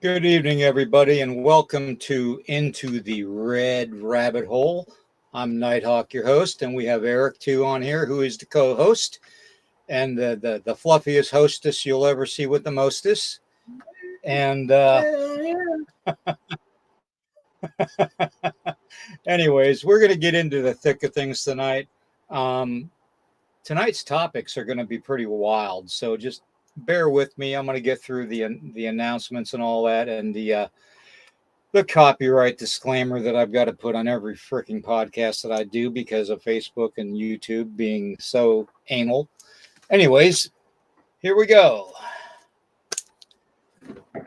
Good evening, everybody, and welcome to Into the Red Rabbit Hole. I'm Nighthawk, your host, and we have Eric, too, on here, who is the co-host and the fluffiest hostess you'll ever see with the mostest. And anyways, we're going to get into the thick of things tonight. Tonight's topics are going to be pretty wild, so just bear with me. I'm going to get through the announcements and all that, and the copyright disclaimer that I've got to put on every freaking podcast that I do because of Facebook and YouTube being so anal. Anyways, here we go.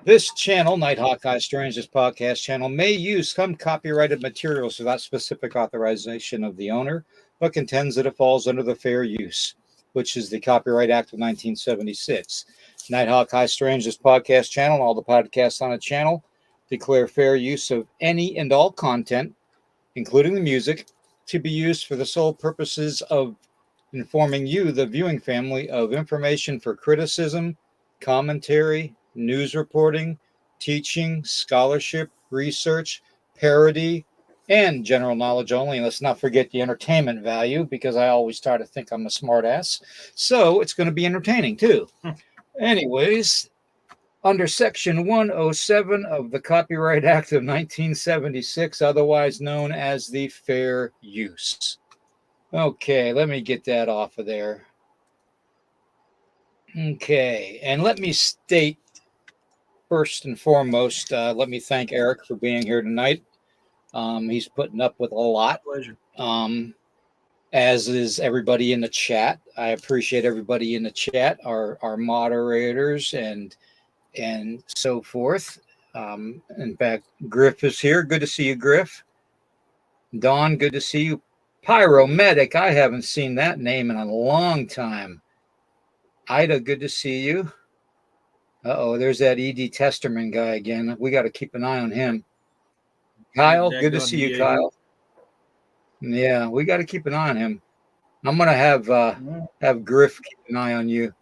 This channel, Nighthawk Strange, this podcast channel, may use some copyrighted materials without specific authorization of the owner, but contends that it falls under the fair use, which is the Copyright Act of 1976. Nighthawk Strange, this podcast channel, and all the podcasts on the channel declare fair use of any and all content, including the music, to be used for the sole purposes of informing you, the viewing family, of information for criticism, commentary, news reporting, teaching, scholarship, research, parody, and general knowledge only. And let's not forget the entertainment value, because I always start to think I'm a smart ass. So it's going to be entertaining too. Anyways, under Section 107 of the Copyright Act of 1976, otherwise known as the fair use. Okay, let me get that off of there. Okay, and let me state first and foremost, let me thank Eric for being here tonight. He's putting up with a lot. Pleasure. As is everybody in the chat. I appreciate everybody in the chat, our moderators and so forth. In fact, Griff is here. Good to see you, Griff. Dawn, good to see you. Pyromedic, I haven't seen that name in a long time. Ida, good to see you. Uh-oh, there's that E.D. Testerman guy again. We got to keep an eye on him. Kyle, good to see you, Kyle. Yeah, we got to keep an eye on him. I'm going to have Griff keep an eye on you,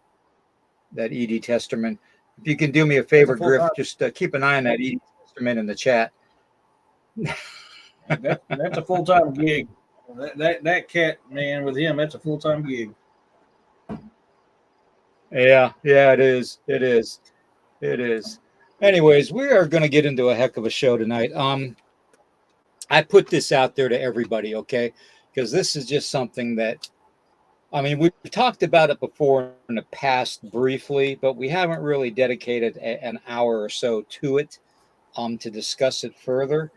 that E.D. Testerman. If you can do me a favor, Griff, just keep an eye on that E.D. Testerman in the chat. That's a full-time gig. That cat, man, with him, that's a full-time gig. Yeah, it is. It is. Anyways, we are going to get into a heck of a show tonight. I put this out there to everybody, okay? Because this is just something that, I mean, we've talked about it before in the past briefly, but we haven't really dedicated an hour or so to it to discuss it further.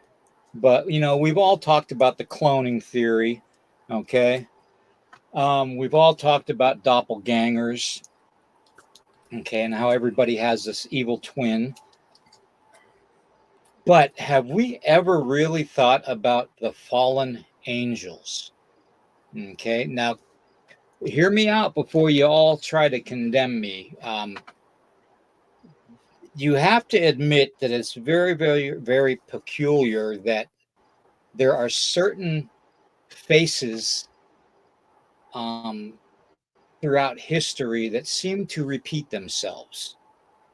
But, you know, we've all talked about the cloning theory, okay? We've all talked about doppelgangers, okay, and how everybody has this evil twin. But have we ever really thought about the fallen angels? Okay, now hear me out before you all try to condemn me. You have to admit that it's very, very, very peculiar that there are certain faces throughout history that seem to repeat themselves.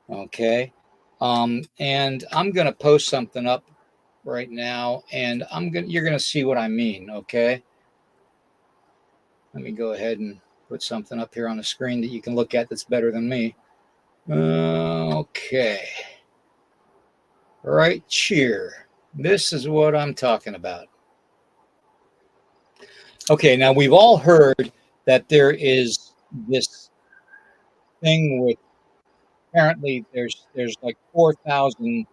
Okay. And I'm going to post something up right now, and you're going to see what I mean. Okay. Let me go ahead and put something up here on the screen that you can look at that's better than me. Okay. Right here. This is what I'm talking about. Okay. Now we've all heard that there is this thing with, apparently there's like 4,000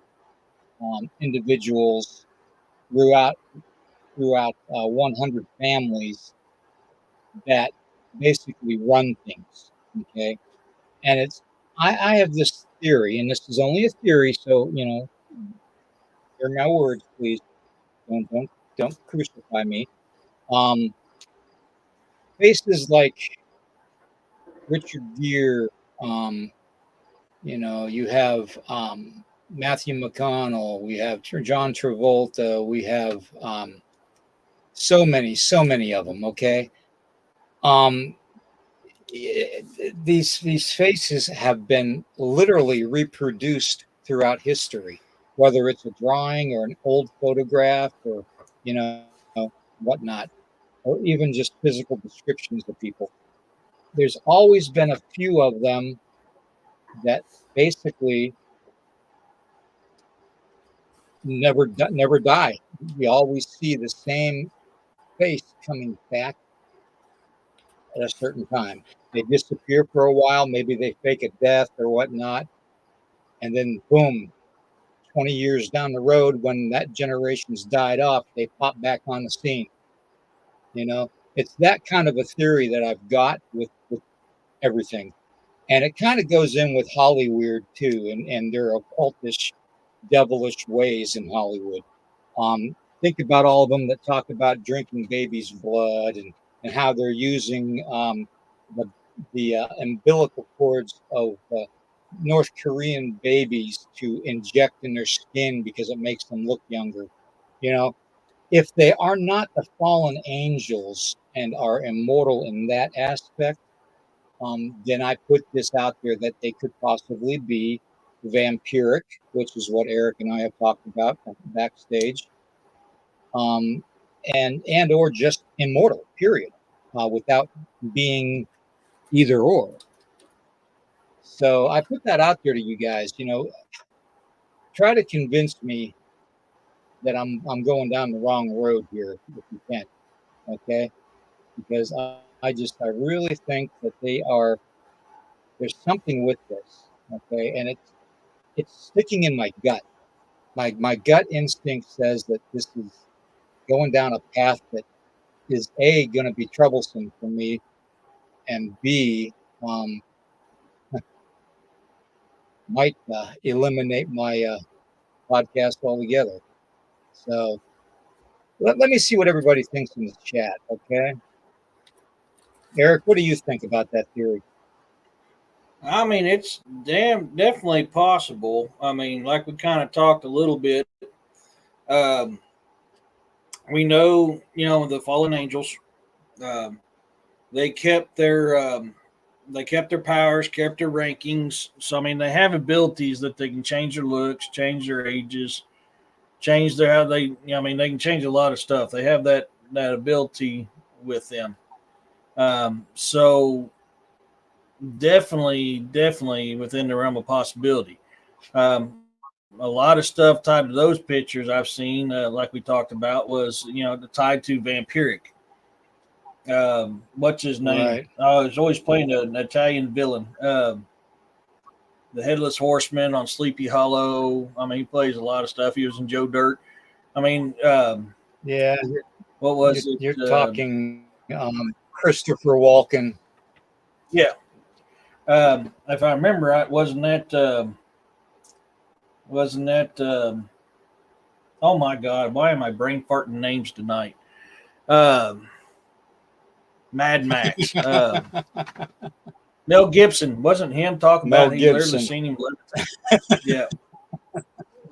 individuals throughout 100 families that basically run things. Okay, and I have this theory, and this is only a theory, so you know, hear my words, please. Don't crucify me. Faces like Richard Gere. You know, you have Matthew McConnell, we have John Travolta, we have so many of them. Okay, these faces have been literally reproduced throughout history, whether it's a drawing or an old photograph or, you know, whatnot, or even just physical descriptions of people. There's always been a few of them that basically never die. We always see the same face coming back at a certain time. They disappear for a while, maybe they fake a death or whatnot, and then boom, 20 years down the road, when that generation's died off, they pop back on the scene. You know, it's that kind of a theory that I've got with everything. And it kind of goes in with Hollywood too, and their occultish, devilish ways in Hollywood. Think about all of them that talk about drinking babies' blood and how they're using the umbilical cords of North Korean babies to inject in their skin because it makes them look younger. You know, if they are not the fallen angels and are immortal in that aspect, then I put this out there that they could possibly be vampiric, which is what Eric and I have talked about backstage, um, and or just immortal, period, without being either or. So I put that out there to you guys. You know, try to convince me that I'm going down the wrong road here if you can, okay? Because I really think that there's something with this, okay, and it's sticking in my gut. My gut instinct says that this is going down a path that is A, going to be troublesome for me, and B, um, might eliminate my podcast altogether. So let me see what everybody thinks in the chat, okay? Eric, what do you think about that theory? I mean, it's definitely possible. I mean, like we kind of talked a little bit. Um, we know, the fallen angels. Um, they kept their powers, kept their rankings. So I mean, they have abilities that they can change their looks, change their ages, change their how they. I mean, they can change a lot of stuff. They have that ability with them. So definitely within the realm of possibility. Um, a lot of stuff tied to those pictures I've seen, like we talked about, was tied to vampiric. What's his name? Right. He's always playing an Italian villain. The Headless Horseman on Sleepy Hollow. I mean, he plays a lot of stuff. He was in Joe Dirt. I mean, Yeah, what was it? you're talking Christopher Walken. Yeah. If I remember right, wasn't that? Oh my God! Why am I brain farting names tonight? Mad Max. Mel Gibson, wasn't him talking Mel about he literally Gibson. seen him levitate? Yeah,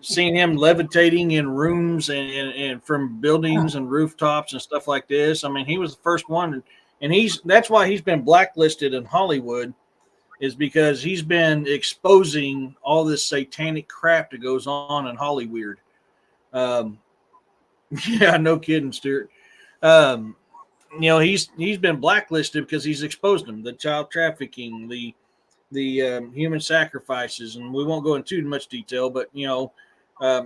seen him levitating in rooms and from buildings and rooftops and stuff like this. I mean, he was the first one, and that's why he's been blacklisted in Hollywood, is because he's been exposing all this satanic crap that goes on in Hollywood. Um, yeah, no kidding, Stuart. Um, he's been blacklisted because he's exposed them, the child trafficking, the human sacrifices, and we won't go into too much detail, but and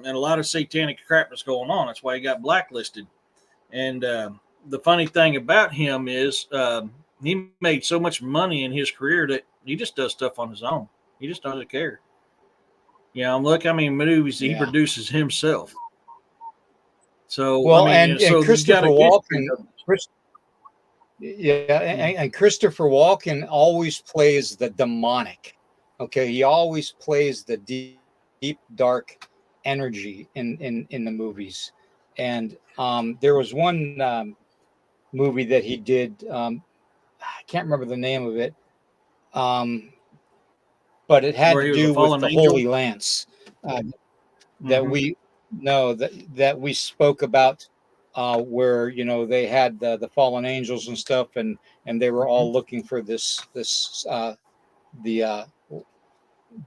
a lot of satanic crap that's going on. That's why he got blacklisted. And the funny thing about him is he made so much money in his career that he just does stuff on his own. He just doesn't care. Look how many movies he produces himself. So well, I mean, and so you got Christopher a Walken. Mm-hmm. And Christopher Walken always plays the demonic. Okay, he always plays the deep dark energy in the movies. And there was one movie that he did. I can't remember the name of it, but it had Where to he was a do with fallen the angel. Holy Lance that Mm-hmm. we know that we spoke about, where they had the fallen angels and stuff, and they were all looking for the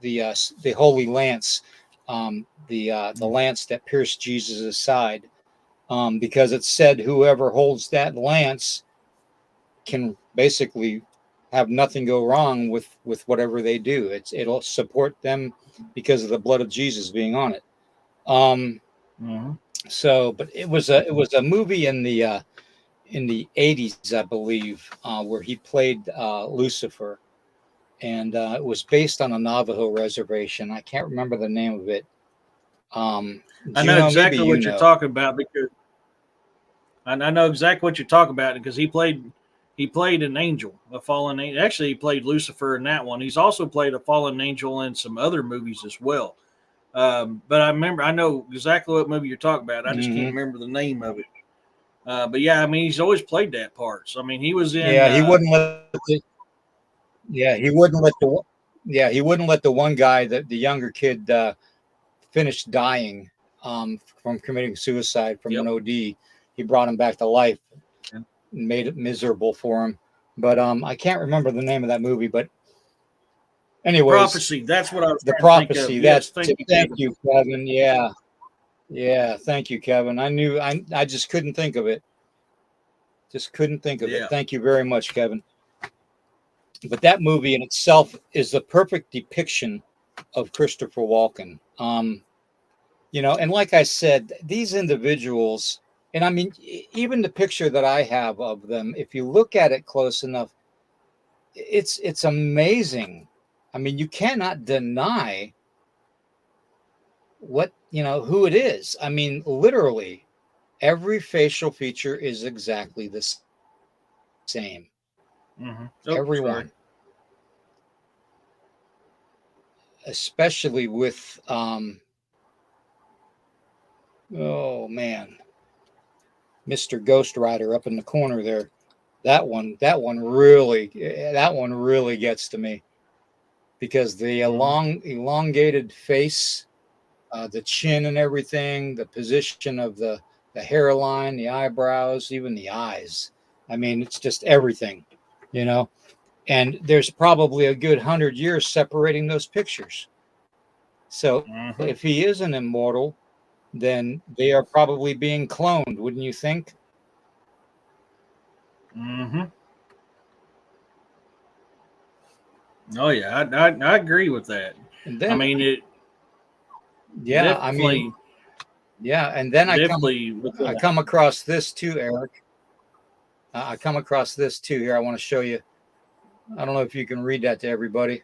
the Holy Lance, the lance that pierced Jesus' side, because it said whoever holds that lance can basically have nothing go wrong with whatever they do. It'll support them because of the blood of Jesus being on it. So, but it was a movie in the 80s, I believe, where he played Lucifer, and it was based on a Navajo reservation. I can't remember the name of it. I know Juno, maybe exactly you what you're know. talking about, because I know exactly what you're talking about, because he played an angel, a fallen angel. Actually, he played Lucifer in that one. He's also played a fallen angel in some other movies as well. But I know exactly what movie you're talking about. I just can't remember the name of it. But yeah, I mean, he's always played that part. So I mean, he was in. Yeah, he wouldn't let. He wouldn't let the. Yeah, he wouldn't let the one guy, the younger kid, finish dying from committing suicide from an OD. He brought him back to life, and made it miserable for him. But I can't remember the name of that movie. But anyways, Prophecy. That's what I was. The trying to think Prophecy. of. That's Yes, thank you, Kevin. Yeah. Thank you, Kevin. I just couldn't think of it. Just couldn't think of it. Thank you very much, Kevin. But that movie in itself is the perfect depiction of Christopher Walken. And like I said, these individuals, and I mean, even the picture that I have of them, if you look at it close enough, it's amazing. I mean, you cannot deny who it is. I mean, literally, every facial feature is exactly the same. Everyone. Especially with oh man, Mr. Ghost Rider up in the corner there. That one really gets to me, because the elongated face, the chin and everything, the position of the hairline, the eyebrows, even the eyes. I mean, it's just everything, and there's probably a good 100 years separating those pictures. So if he is an immortal, then they are probably being cloned, wouldn't you think? Oh yeah, I agree with that. And then, I mean it. Yeah, I mean, yeah, and then I come across this too, Eric. I come across this too here. I want to show you. I don't know if you can read that to everybody.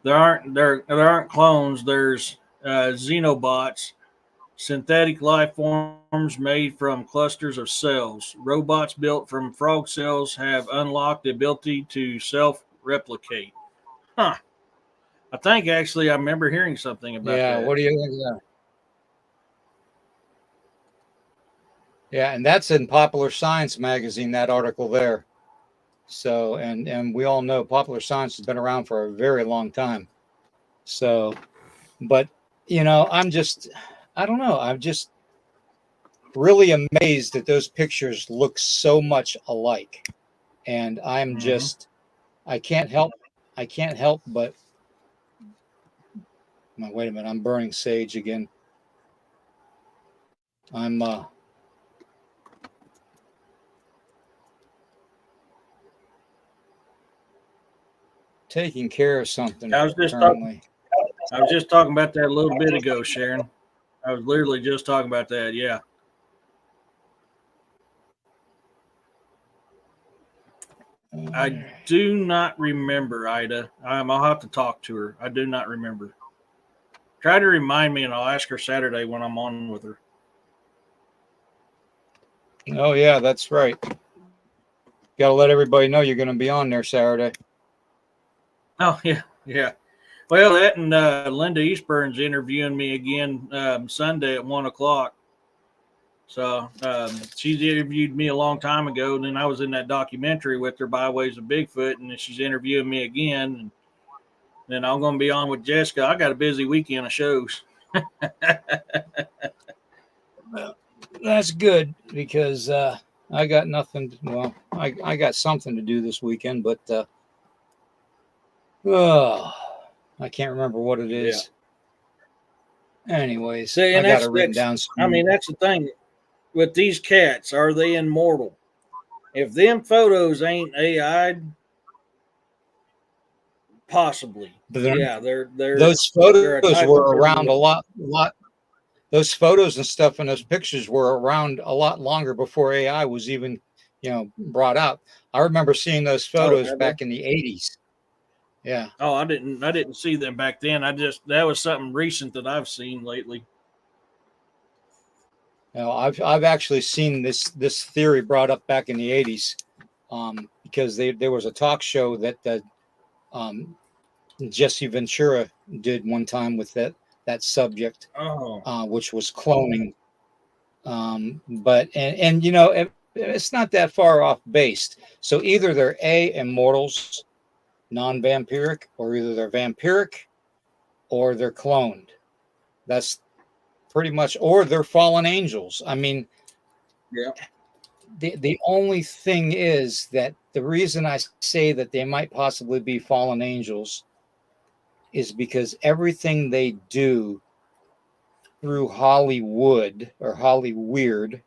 There aren't clones. There's xenobots, synthetic life forms made from clusters of cells. Robots built from frog cells have unlocked the ability to self-replicate. Huh. I think actually I remember hearing something about that. Yeah, what do you think of that? Yeah, and that's in Popular Science magazine, that article there. So, and we all know Popular Science has been around for a very long time. So, but I don't know. I'm just really amazed that those pictures look so much alike. And I'm just, I can't help but, wait a minute, I'm burning sage again. I'm, taking care of something. I was just talking about that a little bit ago, Sharon. I was literally just talking about that. Yeah. I do not remember, Ida. I'll have to talk to her. I do not remember. Try to remind me, and I'll ask her Saturday when I'm on with her. Oh yeah, that's right. Got to let everybody know you're going to be on there Saturday. Oh yeah. Well, that and Linda Eastburn's interviewing me again Sunday at 1:00. So she's interviewed me a long time ago, and then I was in that documentary with her, Byways of Bigfoot, and then she's interviewing me again. And then I'm going to be on with Jessica. I got a busy weekend of shows. Well, that's good, because I got nothing. Well, I got something to do this weekend, but I can't remember what it is. Anyways, See, I and got it written down. I mean, that's the thing with these cats. Are they immortal? If them photos ain't AI, possibly. Yeah, those they're a photos type of were around a living. lot. Those photos and stuff and those pictures were around a lot longer before AI was even, brought out. I remember seeing those Oh, photos have they? back in the 80s. Yeah. Oh, I didn't see them back then. That was something recent that I've seen lately. I've actually seen this theory brought up back in the 80s, because there was a talk show that um, Jesse Ventura did one time with that subject, Oh, which was cloning. But it's not that far off based. So either they're immortals, non-vampiric, or either they're vampiric or they're cloned. That's pretty much, or they're fallen angels. I mean, yeah. the only thing is that the reason I say that they might possibly be fallen angels is because everything they do through Hollywood or Hollyweird,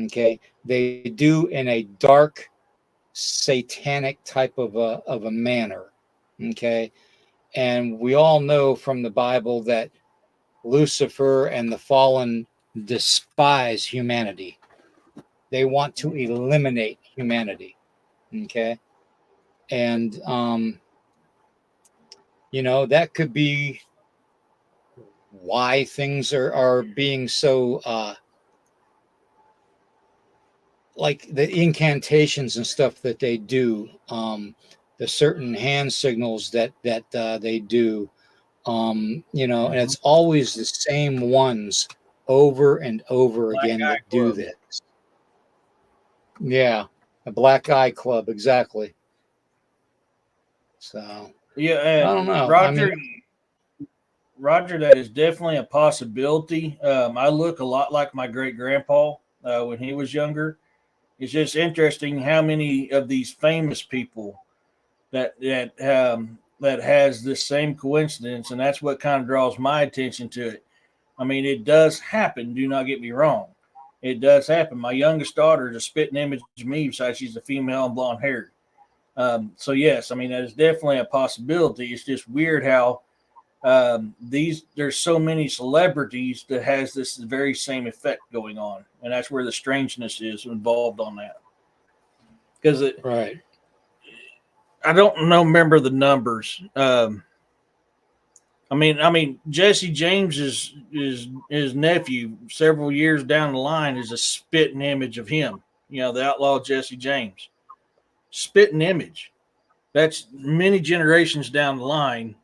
okay, they do in a dark, satanic type of a manner, okay. And we all know from the Bible that Lucifer and the fallen despise humanity. They want to eliminate humanity, okay. And that could be why things are being so like the incantations and stuff that they do, the certain hand signals that they do, and it's always the same ones over and over Black again Eye that do Club. this. Yeah, a black eye club, exactly. So Yeah, I don't know. I mean, Roger, that is definitely a possibility. I look a lot like my great grandpa when he was younger. It's just interesting how many of these famous people that has this same coincidence, and that's what kind of draws my attention to it. I mean, it does happen. Do not get me wrong. It does happen. My youngest daughter is a spitting image of me, besides she's a female and blonde haired. So yes, I mean that is definitely a possibility. It's just weird how there's so many celebrities that has this very same effect going on, and that's where the strangeness is involved on that. Because right. I don't remember the numbers. I mean, Jesse James is his nephew. Several years down the line is a spitting image of him. The outlaw Jesse James, spitting image. That's many generations down the line,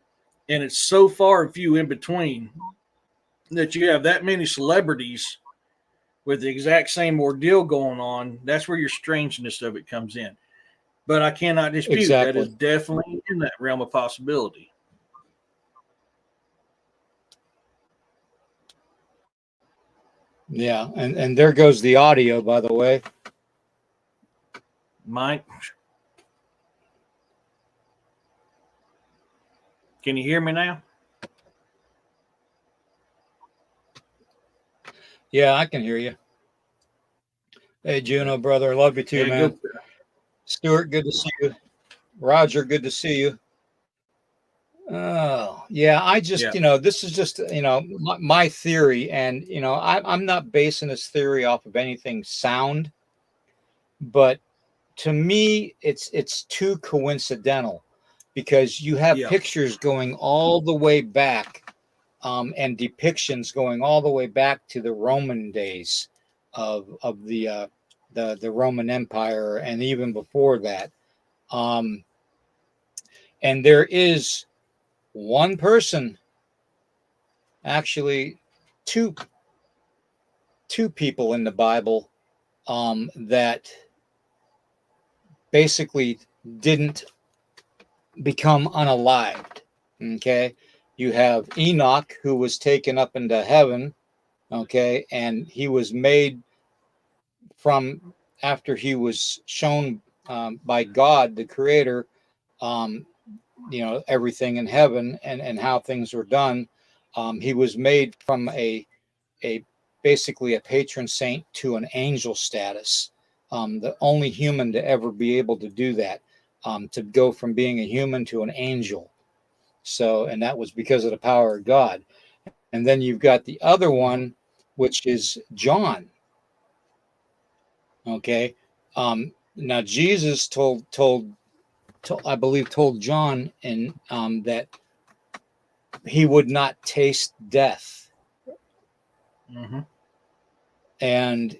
and it's so far and few in between that you have that many celebrities with the exact same ordeal going on. That's where your strangeness of it comes in. But I cannot dispute that is Exactly. definitely in that realm of possibility. Yeah, and there goes the audio, by the way. Mike, can you hear me now? Yeah, I can hear you. Hey, Juno, brother, I love you too, Okay, man. go. Stuart, good to see you. Roger, good to see you. Oh, yeah. I just, Yeah. this is just, my theory. And, I'm not basing this theory off of anything sound, but to me, it's too coincidental because you have Yeah. pictures going all the way back, and depictions going all the way back to the Roman days of the Roman Empire, and even before that. Um, and there is one person, actually two people in the Bible, that basically didn't become unalived. Okay, you have Enoch, who was taken up into heaven. Okay, and he was made from after he was shown, by God, the Creator, everything in heaven and how things were done. He was made from a basically a patron saint to an angel status. The only human to ever be able to do that, to go from being a human to an angel. So, and that was because of the power of God. And then you've got the other one, which is John. Okay. Now Jesus told I believe told John that he would not taste death. Mm-hmm. And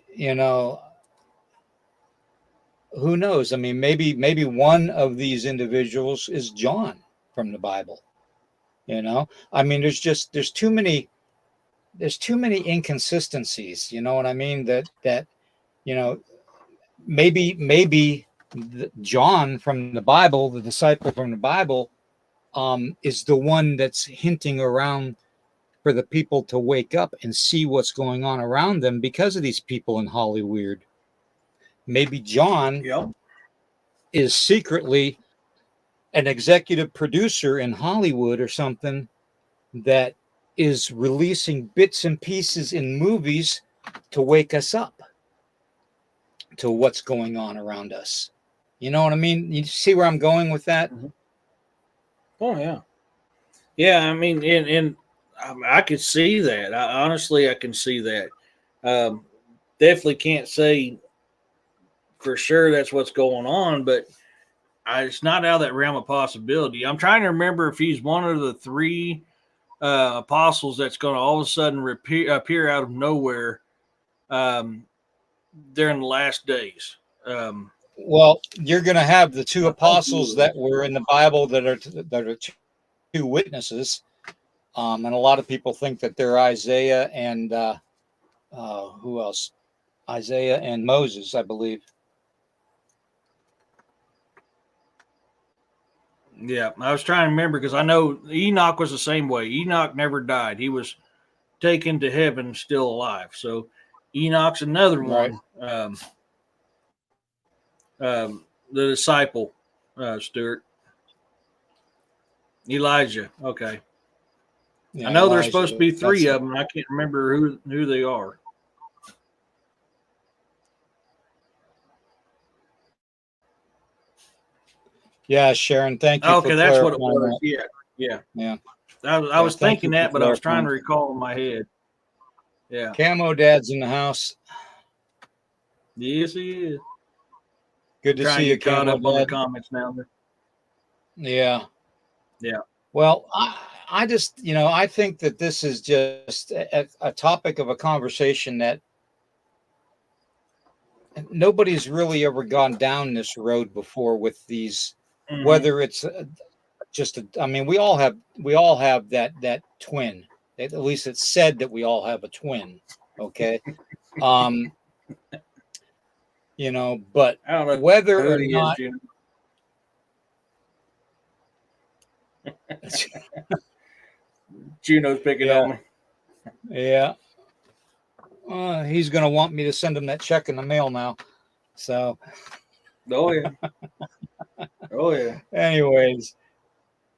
who knows? I mean, maybe one of these individuals is John from the Bible. I mean, there's too many inconsistencies. You know what I mean? That you know maybe John from the Bible, the disciple from the Bible, is the one that's hinting around for the people to wake up and see what's going on around them because of these people in Hollywood. Maybe John is secretly an executive producer in Hollywood or something that is releasing bits and pieces in movies to wake us up to what's going on around us. You know what I mean? You see where I'm going with that? Mm-hmm. Oh yeah. Yeah, I mean, and I could see that. Honestly, I can see that. Definitely can't say for sure that's what's going on, but it's not out of that realm of possibility. I'm trying to remember if he's one of the three apostles that's going to all of a sudden appear out of nowhere during the last days. Well, you're going to have the two apostles that were in the Bible that are two witnesses, and a lot of people think that they're Isaiah and who else? Isaiah and Moses, I believe. Yeah, I was trying to remember because I know Enoch was the same way. Enoch never died; he was taken to heaven, still alive. So Enoch's another one. Right. The disciple, Stuart. Elijah. Okay. Yeah, I know Elijah, there's supposed to be three of them. I can't remember who they are. Yeah, Sharon, thank you. Okay, for that's what it clarifying was. that. Yeah. Yeah. I was Thank thinking you for that, but I was trying to clarifying. recall in my head. Yeah. Camo Dad's in the house. Yes, he is. Good to Trying see to you, get caught Camo up on the Dad. comments now. Yeah. Yeah. Well, I just, I think that this is just a topic of a conversation that nobody's really ever gone down this road before with these, Mm-hmm. whether it's I mean, we all have that twin. At least it's said that we all have a twin. Okay. But I don't know whether or not, Juno's picking on me. Yeah. He's going to want me to send him that check in the mail now. So. Oh yeah. Oh yeah. Anyways,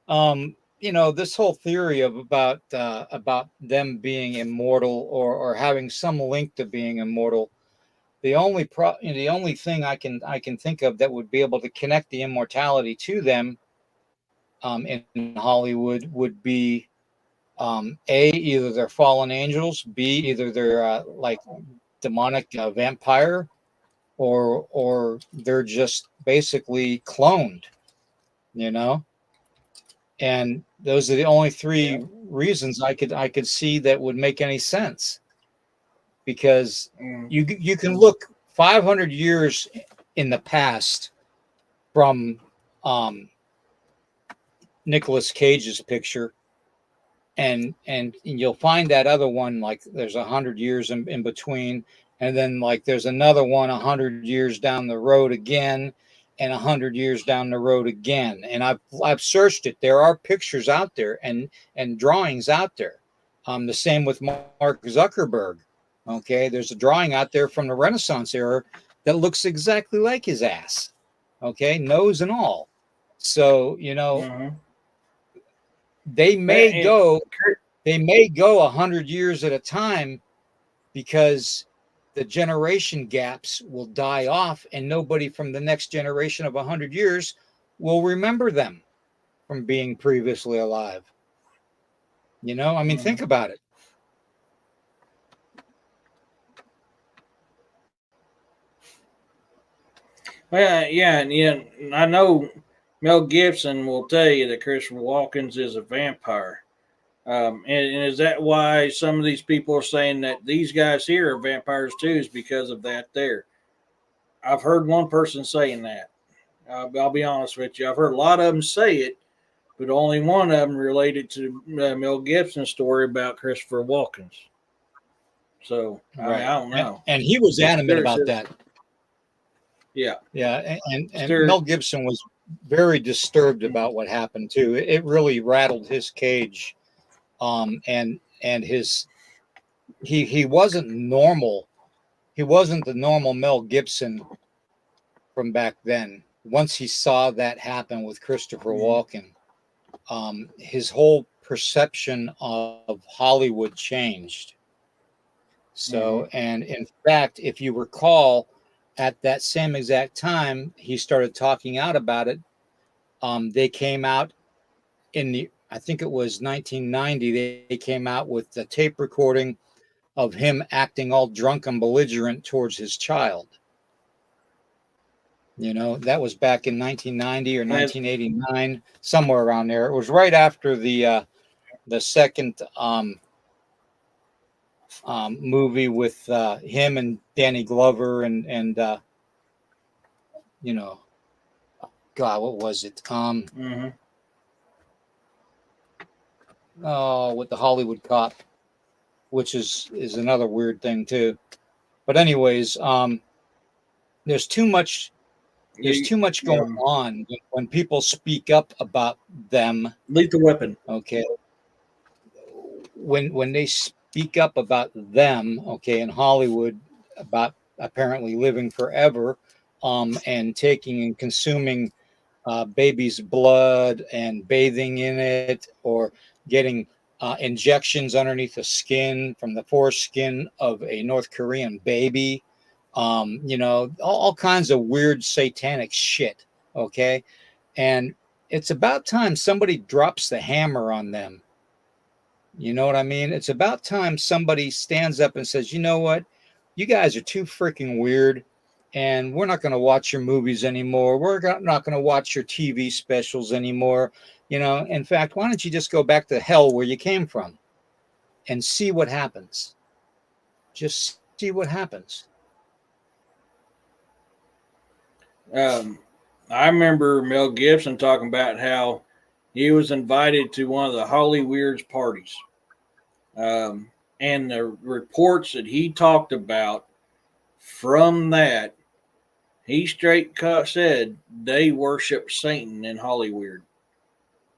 this whole theory of about them being immortal or having some link to being immortal, the only thing I can think of that would be able to connect the immortality to them in Hollywood would be either they're fallen angels, B, either they're like demonic vampire, or they're just basically cloned, and those are the only three reasons I could see that would make any sense, because you can look 500 years in the past from Nicolas Cage's picture, and you'll find that other one, like there's 100 years in between, and then like there's another one 100 years down the road again, and 100 years down the road again. And I've searched it. There are pictures out there and drawings out there. The same with Mark Zuckerberg. Okay, there's a drawing out there from the Renaissance era that looks exactly like his ass. Okay, nose and all. So they may go. They may go 100 years at a time because the generation gaps will die off and nobody from the next generation of 100 years will remember them from being previously alive. You know, I mean, think about it. Well, yeah, and I know Mel Gibson will tell you that Christopher Walken is a vampire. And is that why some of these people are saying that these guys here are vampires too? Is because of that there? I've heard one person saying that. I'll be honest with you. I've heard a lot of them say it, but only one of them related to Mel Gibson's story about Christopher Walken's. So Right. I don't know. And he was adamant about that. Yeah. Yeah. And Mel Gibson was very disturbed about what happened too. It really rattled his cage. And his he wasn't normal. He wasn't the normal Mel Gibson from back then. Once he saw that happen with Christopher Walken, his whole perception of Hollywood changed. So, and in fact, if you recall, at that same exact time, he started talking out about it. They came out I think it was 1990, they came out with the tape recording of him acting all drunk and belligerent towards his child. You know, that was back in 1990 or 1989, somewhere around there. It was right after the second movie with him and Danny Glover and you know, God, what was it? Oh, with the Hollywood cop, which is another weird thing too. But anyways, there's too much going on when people speak up about them. Lethal Weapon. Okay. When they speak up about them, okay, in Hollywood about apparently living forever, and taking and consuming baby's blood and bathing in it, or getting injections underneath the skin from the foreskin of a North Korean baby, you know, all kinds of weird satanic shit. Okay. And it's about time somebody drops the hammer on them. You know what I mean? It's about time somebody stands up and says, you know what? You guys are too freaking weird, and we're not going to watch your movies anymore. We're not going to watch your TV specials anymore. You know, in fact, why don't you just go back to hell where you came from and see what happens? Just see what happens. I remember Mel Gibson talking about how he was invited to one of the Hollywood's parties. And the reports that he talked about from that, he straight said they worship Satan in Hollywood.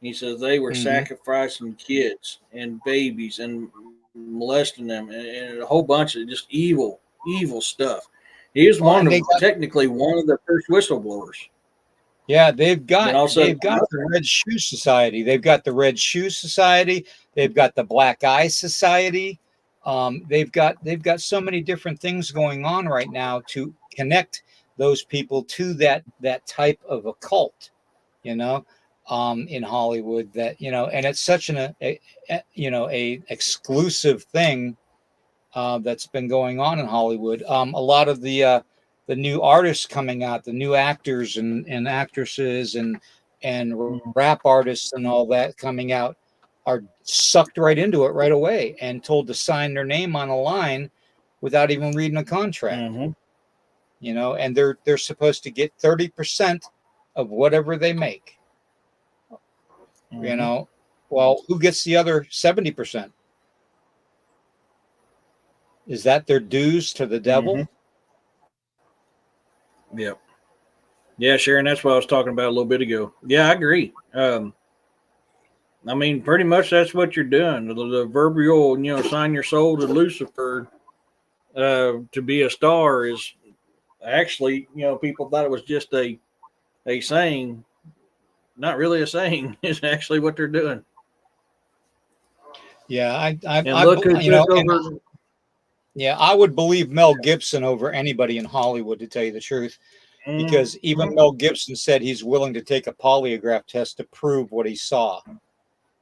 He says they were sacrificing kids and babies and molesting them and a whole bunch of just evil stuff. He was technically one of the first whistleblowers. Yeah, they've got the Red Shoe Society. They've got the Red Shoe Society. They've got the Black Eye Society. They've got so many different things going on right now to connect those people to that type of a cult, you know, in Hollywood. That, you know, and it's such a exclusive thing that's been going on in Hollywood. A lot of the new artists coming out, the new actors and actresses and rap artists and all that coming out are sucked right into it right away and told to sign their name on a line without even reading a contract. You know, and they're supposed to get 30% of whatever they make. You know, well, who gets the other 70%? Is that their dues to the devil? Yep. Yeah, Sharon, that's what I was talking about a little bit ago. Yeah, I agree. I mean, pretty much that's what you're doing. The proverbial, you know, sign your soul to Lucifer to be a star is actually, you know, people thought it was just a saying. Not really a saying. It's actually what they're doing. Yeah, And look who you know, took and over. yeah, I would believe Mel Gibson over anybody in Hollywood, to tell you the truth, because even Mel Gibson said he's willing to take a polygraph test to prove what he saw.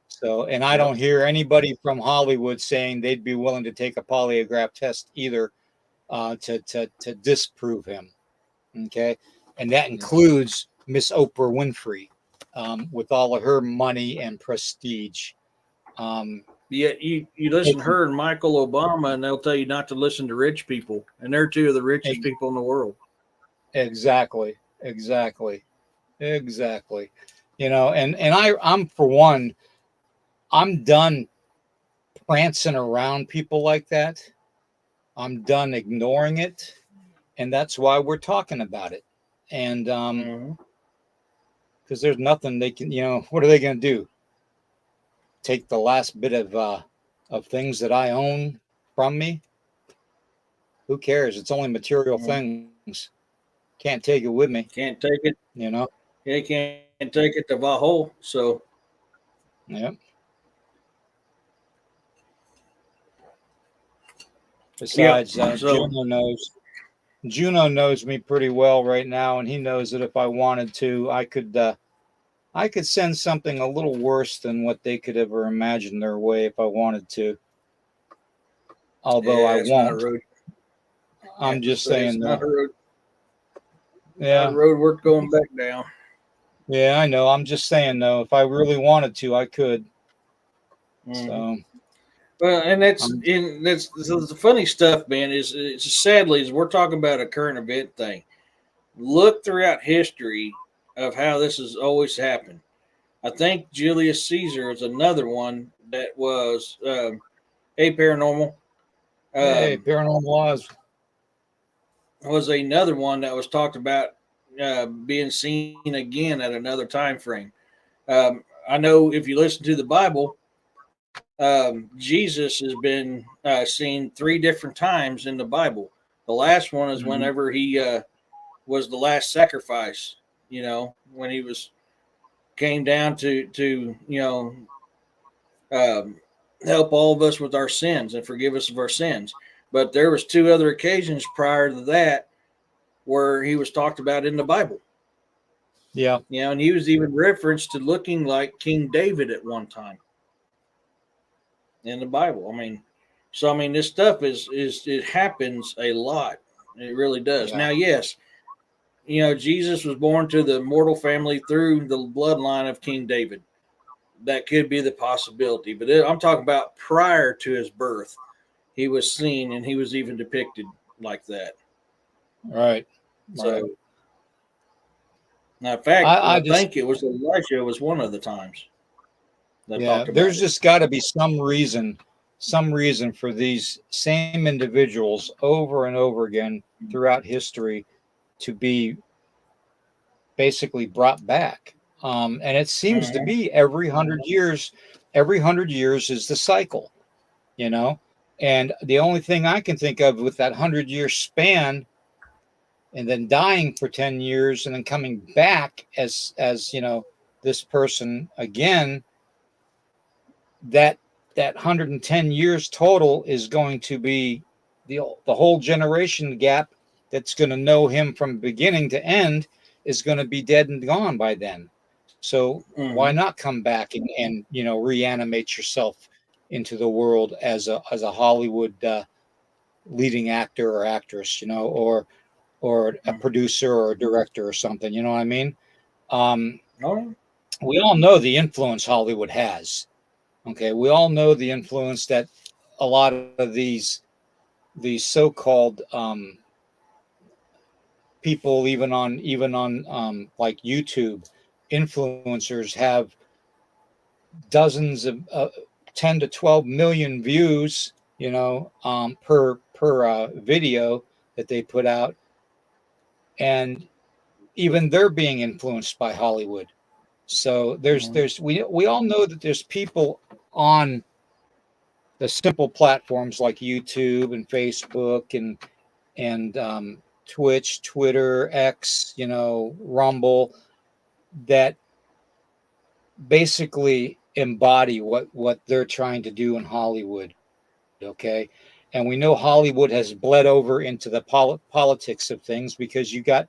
So, and I Yep. don't hear anybody from Hollywood saying they'd be willing to take a polygraph test either, to disprove him. Okay, and that includes Miss Oprah Winfrey, with all of her money and prestige. Um, Yeah, you listen to her and Michael Obama, and they'll tell you not to listen to rich people, and they're two of the richest people in the world. exactly, exactly, exactly. You know, and I'm for one, I'm done prancing around people like that. I'm done ignoring it, and that's why we're talking about it. And Mm-hmm. because there's nothing they can, what are they going to do? Take the last bit of things that I own from me? Who cares? It's only material Mm-hmm. things. Can't take it with me, Can't take it. you know. They can't take it to Valhalla. So Yeah. yeah. Besides, So Juno knows me pretty well right now, and he knows that if I wanted to, I could send something a little worse than what they could ever imagine their way if I wanted to. Although I yeah, it's not a won't. road. I I'm have to just say it's saying not though. a road. Not a Yeah, road worth going back down. yeah, I know. I'm just saying though. If I really wanted to, I could. Mm-hmm. So, Well, and I'm, that's the funny stuff, man. Is it's sadly is we're talking about a current event thing. Look throughout history of how this has always happened. I think Julius Caesar is another one that was a paranormal. hey, Um, paranormal laws. was another one that was talked about being seen again at another time frame. I know if you listen to the Bible, Jesus has been seen three different times in the Bible. The last one is Mhm. whenever he was the last sacrifice. You know, when he was came down to um, help all of us with our sins and forgive us of our sins. But there was two other occasions prior to that where he was talked about in the Bible. Yeah, You know, and he was even referenced to looking like King David at one time in the Bible. I mean, this stuff is it happens a lot. It really does. yeah, Now, yes, Jesus was born to the mortal family through the bloodline of King David. That could be the possibility, but I'm talking about prior to his birth. He was seen and he was even depicted like that. right, right. So, now, in fact, I I just, think it was Elisha was one of the times they yeah, talked there's about it. just got to be some reason for these same individuals over and over again throughout history to be basically brought back. And it seems to Mhm. be every 100 years is the cycle, you know? And the only thing I can think of with that 100-year span and then dying for 10 years and then coming back as this person again, that 110 years total is going to be the whole generation gap that's going to know him from beginning to end is going to be dead and gone by then. So why Mhm. not come back and reanimate yourself into the world as a Hollywood leading actor or actress, or a producer or a director or something. You know what I mean? Um, Oh, we all know the influence Hollywood has. Okay, we all know the influence that a lot of these so-called people, even on like YouTube, influencers have dozens of 10 to 12 million views, per video that they put out, and even they're being influenced by Hollywood. So mhm. we all know that there's people on the simple platforms like YouTube and Facebook and Twitch, Twitter, X, Rumble, that basically embody what they're trying to do in Hollywood. Okay. And we know Hollywood has bled over into the politics of things, because you got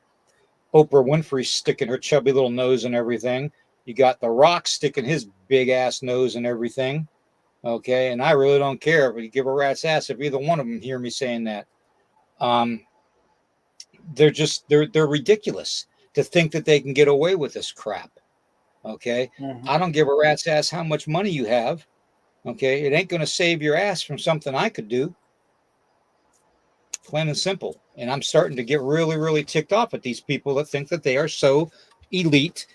Oprah Winfrey sticking her chubby little nose in everything. You got The Rock sticking his big ass nose in everything. Okay. And I really don't care, but you give a rat's ass if either one of them hear me saying that. They're ridiculous to think that they can get away with this crap. Okay. Mhm. I don't give a rat's ass how much money you have. Okay. It ain't going to save your ass from something I could do. Plain and simple. And I'm starting to get really, really ticked off at these people that think that they are so elite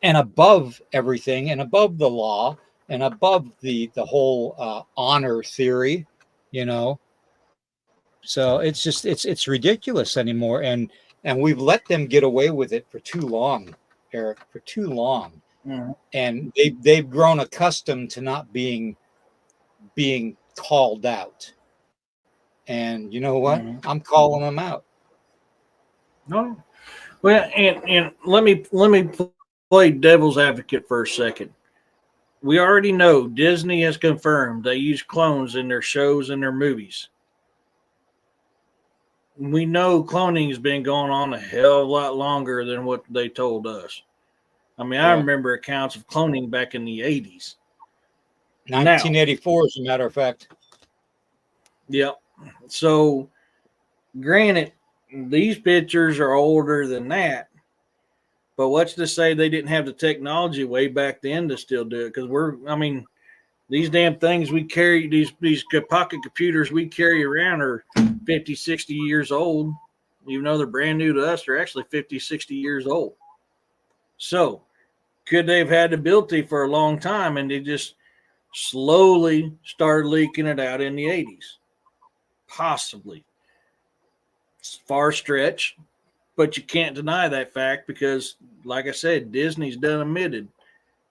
and above everything and above the law and above the whole honor theory, you know. So it's just it's ridiculous anymore, and we've let them get away with it for too long, Eric, for too long. Mhm. And they've grown accustomed to not being called out. And you know what? Mhm. I'm calling them out. No. Well, and let me play devil's advocate for a second. We already know Disney has confirmed they use clones in their shows and their movies. We know cloning has been going on a hell of a lot longer than what they told us. I mean, I Yeah. remember accounts of cloning back in the 80s. 1984, as a matter of fact. Yep. So, granted, these pictures are older than that, but what's to say they didn't have the technology way back then to still do it? Because these damn things we carry, these pocket computers we carry around are 50, 60 years old. Even though they're brand new to us, they're actually 50, 60 years old. So, could they have had the ability for a long time and they just slowly started leaking it out in the 80s? Possibly. It's far stretch, but you can't deny that fact because, like I said, Disney's done admitted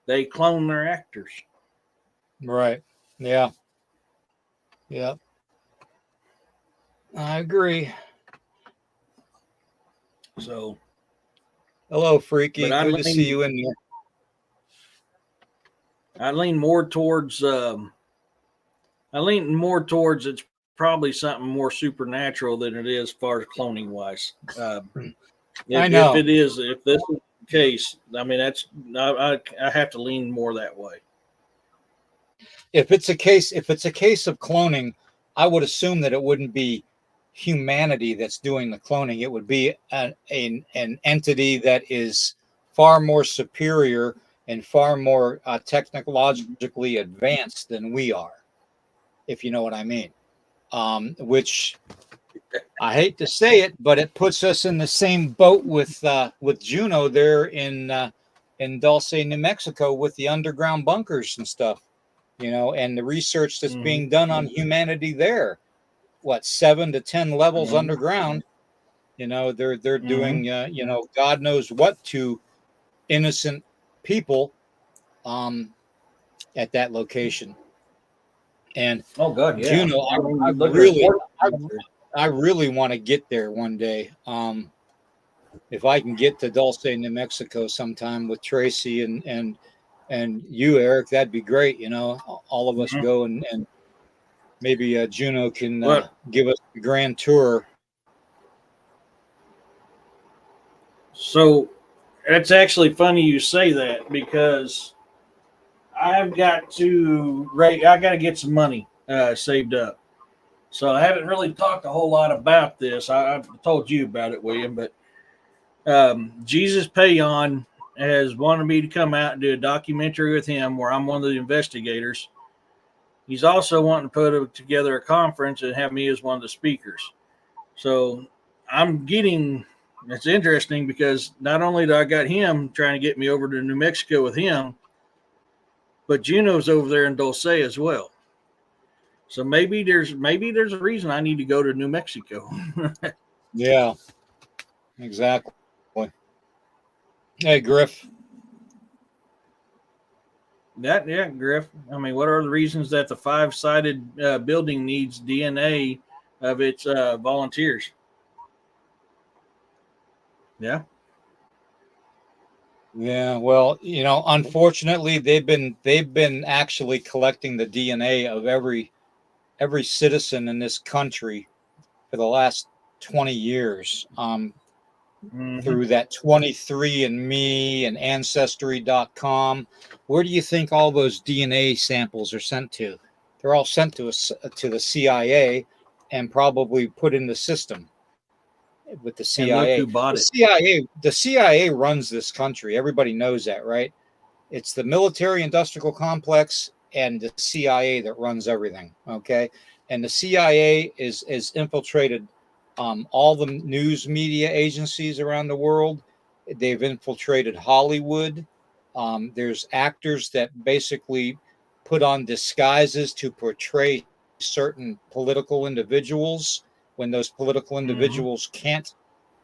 they clone their actors. Right. Yeah. Yeah. I agree. So, Hello, Freaky. but I Good to see lean, you in here. I lean more towards, it's probably something more supernatural than it is as far as cloning wise. I know. If this is the case, I mean, I have to lean more that way. If it's a case of cloning, I would assume that it wouldn't be humanity that's doing the cloning. It would be an entity that is far more superior and far more technologically advanced than we are, if you know what I mean. Which I hate to say it, but it puts us in the same boat with Juno there in Dulce, New Mexico, with the underground bunkers and stuff, you know, and the research that's being done on humanity there. What, 7 to 10 levels underground? You know, they're doing you know, God knows what to innocent people at that location. And Oh God, yeah. Juno, I really want to get there one day. If I can get to Dulce, New Mexico sometime with Tracy and you, Eric, that'd be great. You know, all of us go and maybe Juno can give us the grand tour. So it's actually funny you say that because I got to get some money saved up. So I haven't really talked a whole lot about this. I've told you about it, William, but Jesus Payon has wanted me to come out and do a documentary with him where I'm one of the investigators. He's also wanting to put together a conference and have me as one of the speakers. So it's interesting because not only do I got him trying to get me over to New Mexico with him, but Juno's over there in Dulce as well. So maybe there's a reason I need to go to New Mexico. Yeah, exactly. Hey, Griff. Griff. I mean, what are the reasons that the 5-sided building needs DNA of its volunteers? Yeah. Yeah, well, unfortunately, they've been actually collecting the DNA of every citizen in this country for the last 20 years. Mm-hmm. Through that 23andMe and Ancestry.com. Where do you think all those DNA samples are sent to? They're all sent to the CIA and probably put in the system with the And look CIA. who bought The it. CIA runs this country. Everybody knows that, right? It's the military industrial complex and the CIA that runs everything. Okay. And the CIA is infiltrated all the news media agencies around the world. They've infiltrated Hollywood. There's actors that basically put on disguises to portray certain political individuals when those political Mm-hmm. individuals can't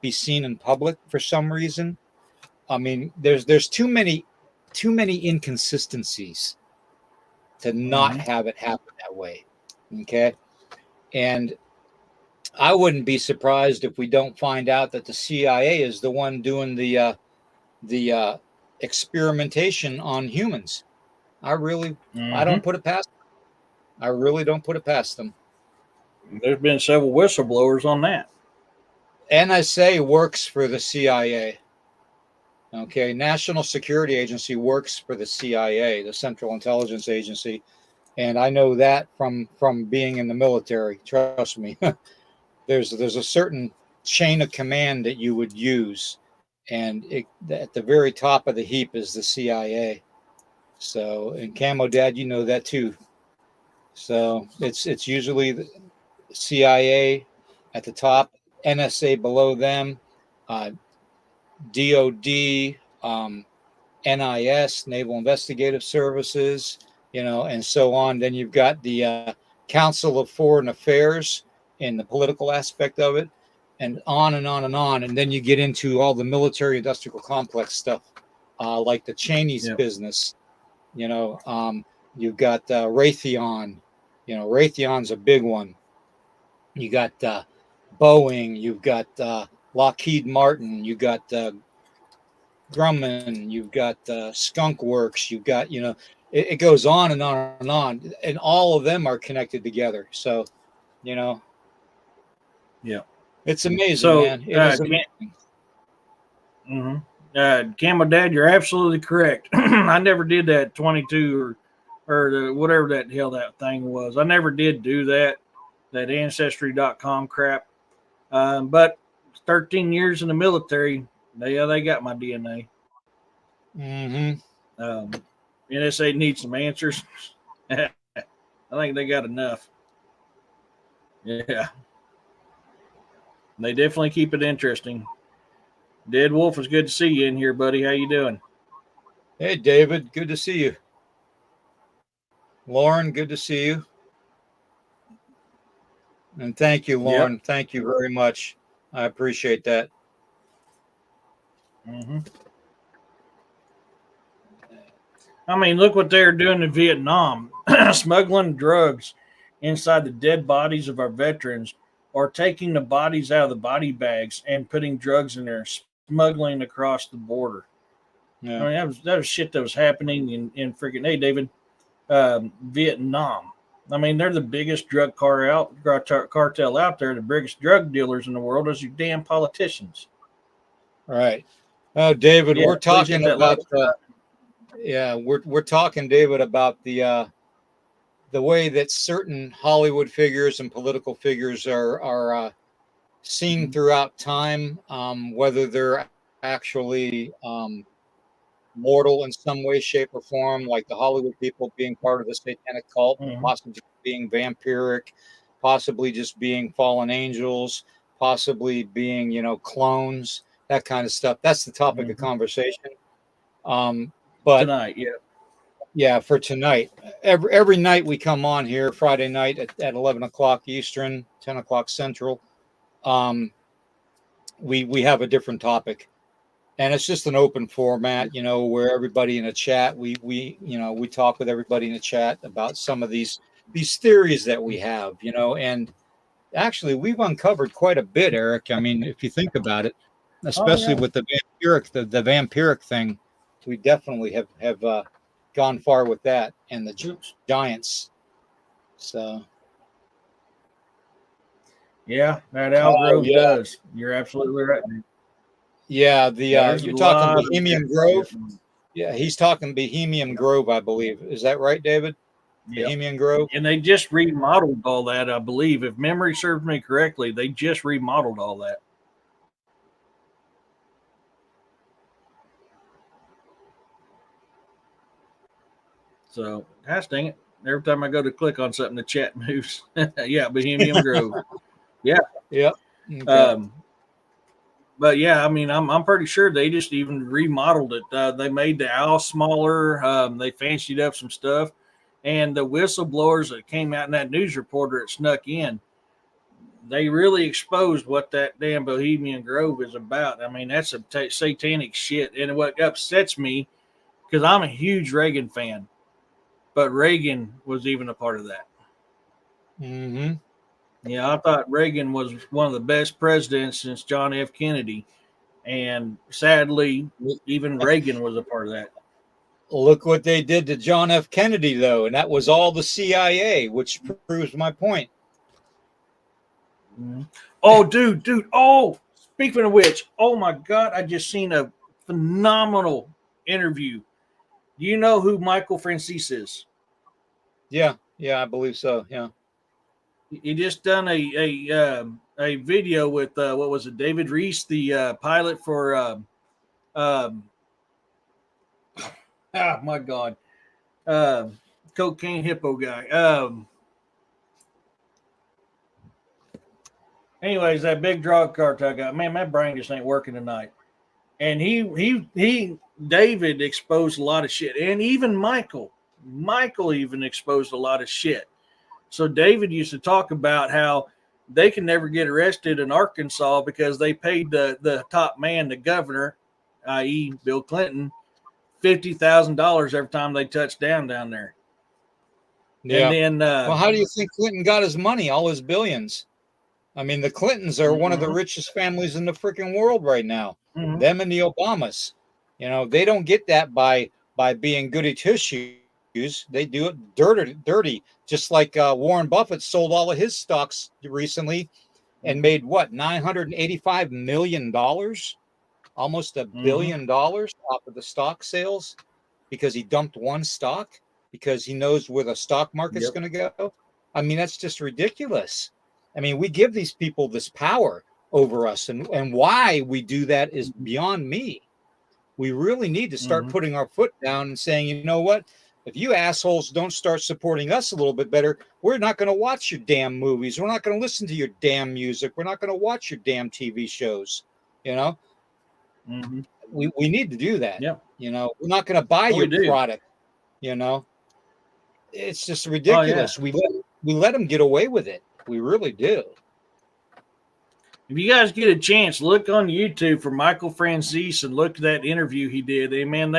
be seen in public for some reason. I mean, there's too many inconsistencies to not Mm-hmm. have it happen that way. Okay. And I wouldn't be surprised if we don't find out that the CIA is the one doing the experimentation on humans. I really, I Mm-hmm. don't put it past. I really don't put it past them. There's been several whistleblowers on that. NSA works for the CIA. Okay, National Security Agency works for the CIA, the Central Intelligence Agency, and I know that from being in the military. Trust me. There's a certain chain of command that you would use, and at the very top of the heap is the CIA. So, and Camo Dad, you know that too. So it's usually the CIA at the top, NSA below them, uh, DOD, NIS, Naval Investigative Services, and so on. Then you've got the Council of Foreign Affairs and the political aspect of it, and on and on and on. And then you get into all the military industrial complex stuff, like the Cheney's Yep. business. You know, you've got Raytheon. Raytheon's a big one. You got Boeing. You've got Lockheed Martin. You got Grumman, you've got Skunk Works, you've got, it goes on and on and on, and all of them are connected together. So, you know, Yep. it's amazing, So, man. It is amazing. Camo Dad, you're absolutely correct. I never did that 22 or whatever that hell that thing was. I never did do that Ancestry.com crap. But 13 years in the military, they got my DNA. Mm-hmm. Um, NSA needs some answers. I think they got enough. Yeah, they definitely keep it interesting. Dead Wolf, it's good to see you in here, buddy. How you doing? Hey, David, good to see you. Lauren, good to see you. And thank you, Yep. Lauren. Thank you very much. I appreciate that. Mm-hmm. I mean, look what they're doing in Vietnam, smuggling drugs inside the dead bodies of our veterans, or taking the bodies out of the body bags and putting drugs in there, smuggling across the border. I Yeah. mean, that was shit that was happening in freaking, hey, David, Vietnam. I mean, they're the biggest cartel out there. The biggest drug dealers in the world is you damn politicians. Right. Oh, David, Yeah, we're please hit talking that like. about we're talking, David, about the way that certain Hollywood figures and political figures are seen throughout time, whether they're actually mortal in some way, shape, or form, like the Hollywood people being part of the satanic cult, Mhm. possibly being vampiric, possibly just being fallen angels, possibly being, clones, that kind of stuff. That's the topic of Mhm. conversation. But Tonight, yeah. yeah, for tonight, every night we come on here Friday night at 11 o'clock Eastern, 10 o'clock Central. Um, we have a different topic, and it's just an open format, where everybody in the chat, we talk with everybody in the chat about some of these theories that we have, and actually we've uncovered quite a bit, Eric. I mean, if you think about it, Oh especially yeah. with the vampiric thing. we definitely have gone far with that, and the giants. So yeah, that Al Grove yeah, does. You're absolutely right, man. yeah. There's a You're talking lot of Bohemian Grove. Yeah, he's talking Bohemian Grove, I believe. Is that right, David? yeah. Bohemian Grove. And they just remodeled all that, I believe. If memory serves me correctly, they just remodeled all that. So, gosh dang it. Every time I go to click on something, the chat moves. Yeah, Bohemian Grove. Yeah. Yep. Okay. But yeah, I mean, I'm pretty sure they just even remodeled it. They made the owl smaller. They fancied up some stuff, and the whistleblowers that came out in that news reporter that snuck in, they really exposed what that damn Bohemian Grove is about. I mean, that's some satanic shit. And what upsets me, because I'm a huge Reagan fan, but Reagan was even a part of that. Mm-hmm. Yeah, I thought Reagan was one of the best presidents since John F. Kennedy. And sadly, even Reagan was a part of that. Look what they did to John F. Kennedy, though, and that was all the CIA, which proves my point. Mm-hmm. Oh, dude. Oh, speaking of which, oh my God, I just seen a phenomenal interview. Do you know who Michael Francis is? Yeah, I believe so. Yeah. He just done a video with what was it, David Reese, the pilot for oh my God, cocaine hippo guy. Anyways, that big drug cartel guy. Man, my brain just ain't working tonight. And David exposed a lot of shit, and even Michael even exposed a lot of shit. So David used to talk about how they can never get arrested in Arkansas because they paid the top man, the governor, i.e. Bill Clinton, $50,000 every time they touched down there. Yeah. And then, well, how do you think Clinton got his money, all his billions? I mean, the Clintons are one of the richest families in the freaking world right now. Mm-hmm. Them and the Obamas. You know, they don't get that by being goody two-shoes. They do it dirty. Just like Warren Buffett sold all of his stocks recently and made what, $985 million, almost $1 billion off of the stock sales because he dumped one stock because he knows where the stock market's going to go. I mean, that's just ridiculous. I mean, we give these people this power over us, and why we do that is beyond me. We really need to start putting our foot down and saying, you know what? If you assholes don't start supporting us a little bit better, we're not going to watch your damn movies. We're not going to listen to your damn music. We're not going to watch your damn TV shows. You know, we need to do that. Yeah. You know, we're not going to buy your product. You know, it's just ridiculous. We let them get away with it. We really do. If you guys get a chance, look on YouTube for Michael Francis and look at that interview he did. And man,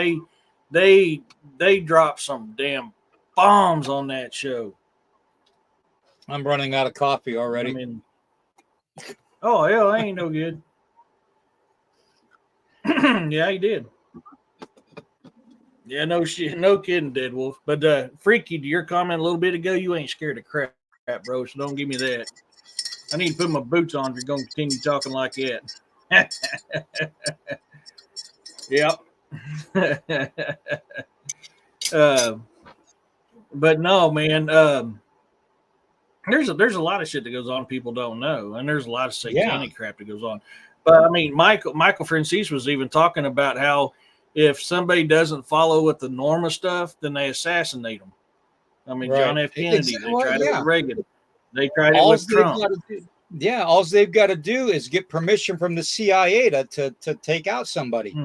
they dropped some damn bombs on that show. I'm running out of coffee already. I mean, oh hell, I ain't no good. Yeah, he did. Yeah, no shit, no kidding, Dead Wolf. But Freaky, to your comment a little bit ago, you ain't scared of crap, bro. So don't give me that. I need to put my boots on if you're going to continue talking like that. Yep. But no, man. There's a lot of shit that goes on people don't know, and there's a lot of satanic crap that goes on. But I mean, Michael Francis was even talking about how if somebody doesn't follow with the Norma stuff, then they assassinate them. I mean, John F. Kennedy, they tried it with Reagan. They tried it with Trump. All they've got to do is get permission from the CIA to take out somebody.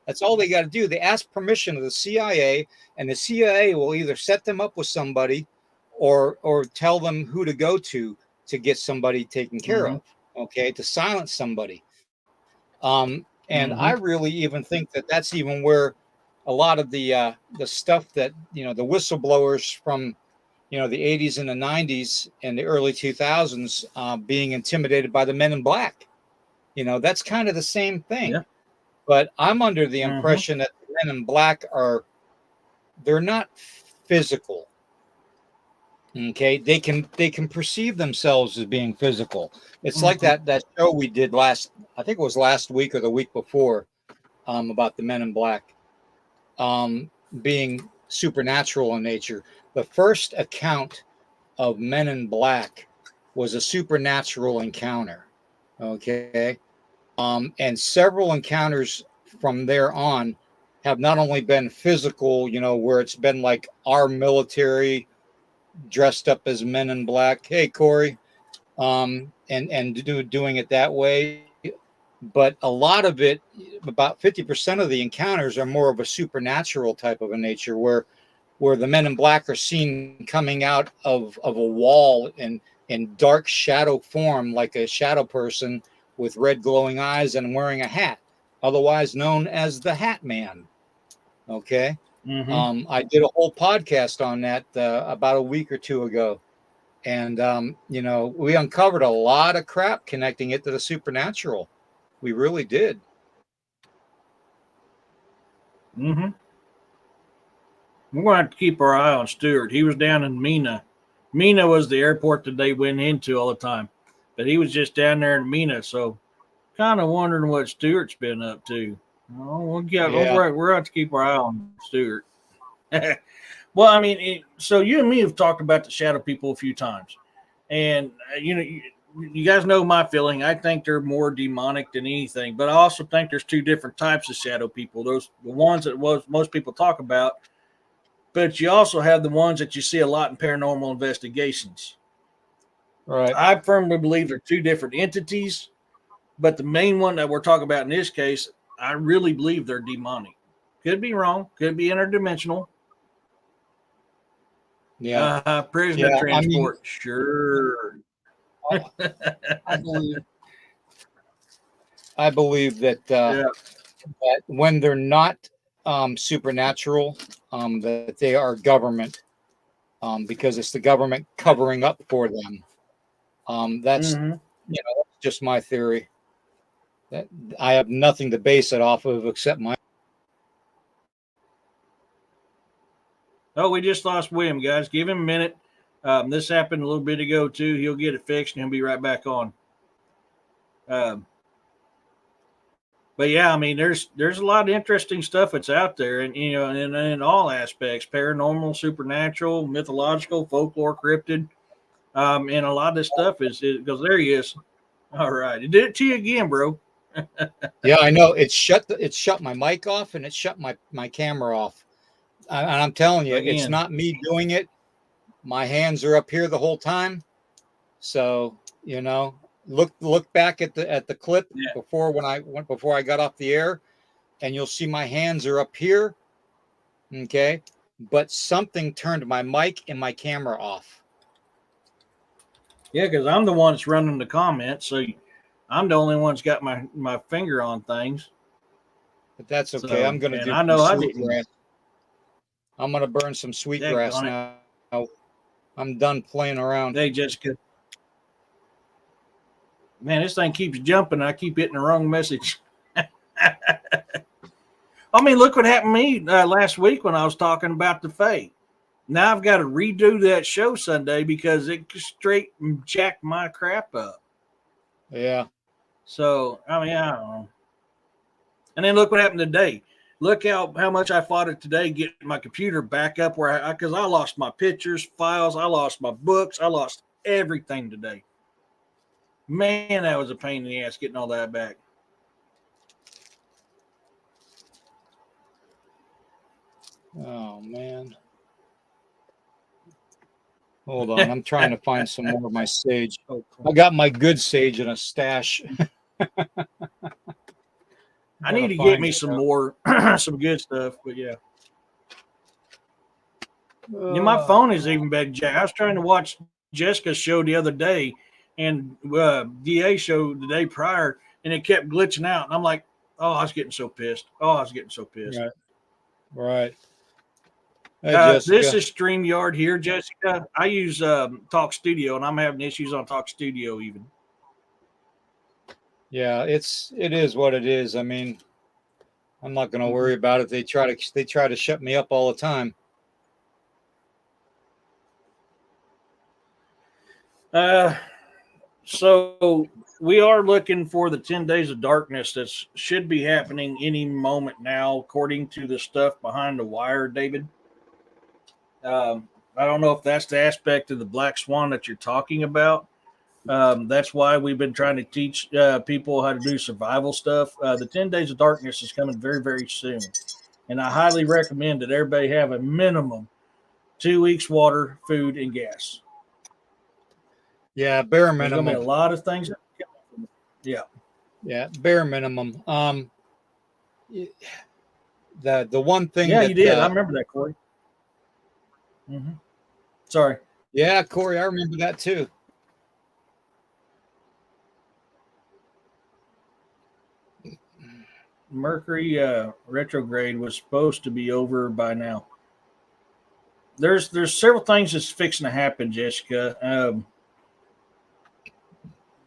That's all they got to do. They ask permission of the CIA, and the CIA will either set them up with somebody or tell them who to go to get somebody taken care of, okay, to silence somebody. And I really even think that that's even where a lot of the stuff that, you know, the whistleblowers from, you know, the 80s and the 90s and the early 2000s being intimidated by the Men in Black. You know, that's kind of the same thing. Yeah. But I'm under the impression that the men in black they're not physical. Okay, they can perceive themselves as being physical. It's like that show we did I think it was last week or the week before, about the men in black being supernatural in nature. The first account of men in black was a supernatural encounter. Okay, and several encounters from there on have not only been physical, where it's been like our military dressed up as men in black. Hey, Corey, and doing it that way. But a lot of it, about 50% of the encounters, are more of a supernatural type of a nature, where the men in black are seen coming out of a wall in dark shadow form, like a shadow person with red glowing eyes and wearing a hat, otherwise known as the Hat Man. Okay. I did a whole podcast on that about a week or two ago. And, we uncovered a lot of crap connecting it to the supernatural. We really did. We're going to have to keep our eye on Stewart. He was down in Mena. Mena was the airport that they went into all the time. But he was just down there in Mena. So kind of wondering what Stewart's been up to. Oh, we're going to keep our eye on Stewart. Well, I mean, so you and me have talked about the shadow people a few times. And, you guys know my feeling. I think they're more demonic than anything. But I also think there's two different types of shadow people. The ones that most people talk about. But you also have the ones that you see a lot in paranormal investigations. Right. I firmly believe they're two different entities. But the main one that we're talking about in this case, I really believe they're demonic. Could be wrong. Could be interdimensional. Yeah. Prisoner transport. Sure. I believe that that when they're not supernatural, that they are government, because it's the government covering up for them. That's that's just my theory. That I have nothing to base it off of except my. Oh, we just lost William, guys. Give him a minute. This happened a little bit ago too. He'll get it fixed and he'll be right back on. But yeah, I mean, there's a lot of interesting stuff that's out there, and in all aspects, paranormal, supernatural, mythological, folklore, cryptid, and a lot of this stuff is because there he is. All right, it did it to you again, bro. Yeah, I know. It shut my mic off and it shut my camera off. And I'm telling you, it's not me doing it. My hands are up here the whole time. So, look back at the clip before I got off the air, and you'll see my hands are up here. Okay. But something turned my mic and my camera off. Yeah, because I'm the one that's running the comments, so I'm the only one that's got my finger on things. But that's okay. I'm gonna do sweetgrass. I'm gonna burn some sweetgrass now. I'm done playing around. Hey, Jessica. Man, this thing keeps jumping. I keep hitting the wrong message. I mean, look what happened to me last week when I was talking about the Fae. Now I've got to redo that show Sunday because it straight jacked my crap up. Yeah. So, I mean, I don't know. And then look what happened today. Look how much I fought it today getting my computer back up because I lost my pictures, files, I lost my books, I lost everything today. Man, that was a pain in the ass getting all that back. Oh, man. Hold on. I'm trying to find some more of my sage. I got my good sage in a stash. I need to get me some more, some good stuff, but yeah. My phone is even bad, Jack. I was trying to watch Jessica's show the other day and DA show the day prior, and it kept glitching out. And I'm like, oh, I was getting so pissed. Right. Hey, this is StreamYard here, Jessica. I use Talk Studio, and I'm having issues on Talk Studio even. Yeah, it is what it is. I mean, I'm not going to worry about it. They try to shut me up all the time. So we are looking for the 10 days of darkness that should be happening any moment now, according to the stuff behind the wire, David. I don't know if that's the aspect of the black swan that you're talking about. That's why we've been trying to teach people how to do survival stuff. The 10 days of darkness is coming very, very soon. And I highly recommend that everybody have a minimum 2 weeks water, food, and gas. Yeah, bare There's minimum. going to be a lot of things. Yeah. Yeah, bare minimum. The one thing Yeah, that you did. I remember that, Corey. Mm-hmm. Sorry. Yeah, Corey, I remember that too. Mercury retrograde was supposed to be over by now. There's several things that's fixing to happen, Jessica.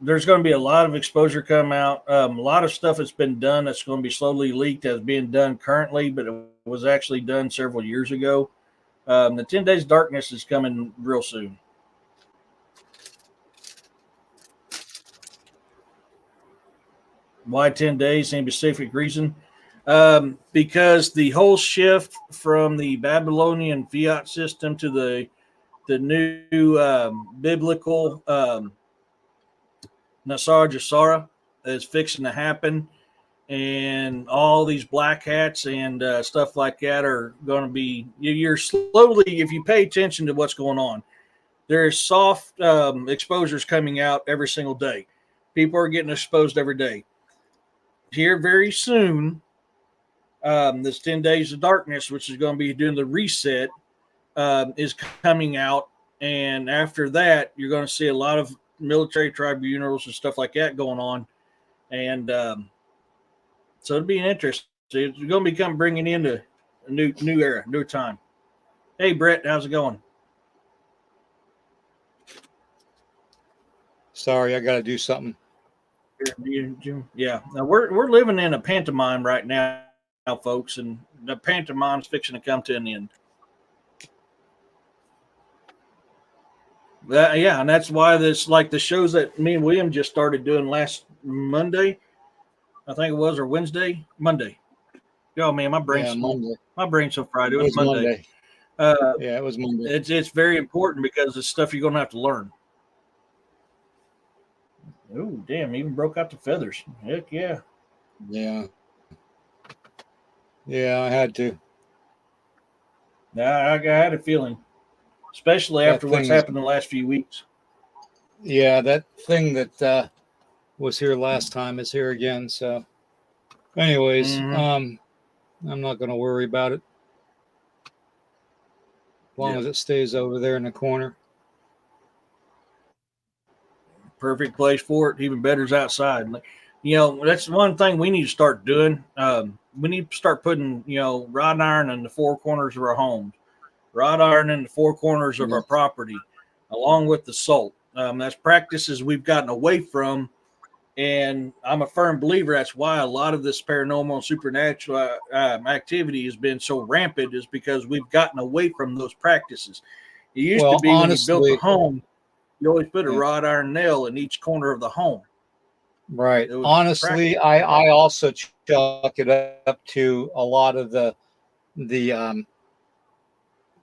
There's going to be a lot of exposure come out. A lot of stuff that's been done that's going to be slowly leaked as being done currently, but it was actually done several years ago. The 10 days of darkness is coming real soon. Why 10 days? Any specific reason? Because the whole shift from the Babylonian fiat system to the new biblical Nasara Jasara is fixing to happen, and all these black hats and stuff like that are going to be. You're slowly, if you pay attention to what's going on, there's soft exposures coming out every single day. People are getting exposed every day. Here very soon, this 10 days of darkness, which is going to be doing the reset, is coming out. And after that, you're going to see a lot of military tribunals and stuff like that going on. And so it'll be an interest. It's going to become bringing into a new era, new time. Hey, Brett, how's it going? Sorry, I got to do something. Yeah, now we're living in a pantomime right now, folks, and the pantomime's fixing to come to an end. Yeah, and that's why this, like the shows that me and William just started doing last Monday, I think it was, or Wednesday, Monday. Oh man, my brain's so fried. It was Monday. Yeah, it was Monday. It's very important because it's stuff you're going to have to learn. Oh, damn, even broke out the feathers. Heck yeah. Yeah. Yeah, I had to. I had a feeling, especially after what's happened in the last few weeks. Yeah, that thing that was here last time is here again. So, anyways, I'm not going to worry about it. As long as it stays over there in the corner. Perfect place for it. Even better is outside. You know, that's one thing we need to start doing. We need to start putting, rod iron in the four corners of our homes, rod iron in the four corners of our property, along with the salt. That's practices we've gotten away from. And I'm a firm believer that's why a lot of this paranormal and supernatural activity has been so rampant, is because we've gotten away from those practices. It used to be honestly, when you built a home, you always put a wrought iron nail in each corner of the home. Right. Honestly, I also chalk it up to a lot of the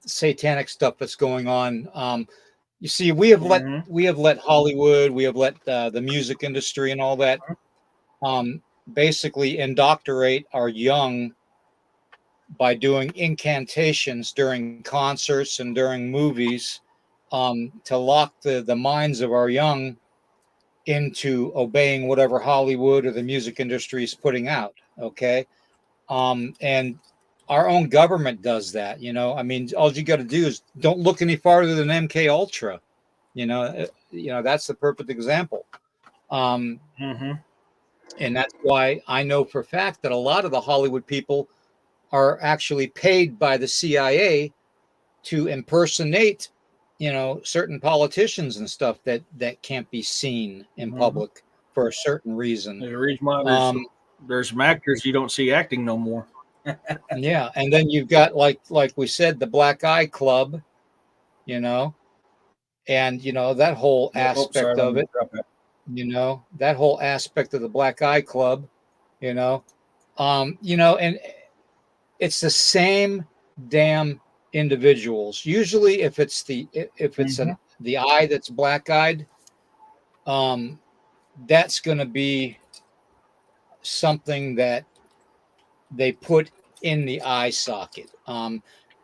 satanic stuff that's going on. You see, we have let Hollywood, we have let the music industry and all that basically indoctrinate our young by doing incantations during concerts and during movies to lock the minds of our young into obeying whatever Hollywood or the music industry is putting out. Okay. And our own government does that. I mean, all you got to do is don't look any farther than MK Ultra. That's the perfect example. And that's why I know for a fact that a lot of the Hollywood people are actually paid by the CIA to impersonate, certain politicians and stuff that can't be seen in public for a certain reason. There's some actors you don't see acting no more. Yeah, and then you've got like we said, the Black Eye Club, you know, and that whole Oh, sorry, aspect let of me it, drop that. that whole aspect of the Black Eye Club, you know, and it's the same damn individuals. Usually, if it's Mhm. the eye that's black-eyed, um, that's going to be something that they put in the eye socket.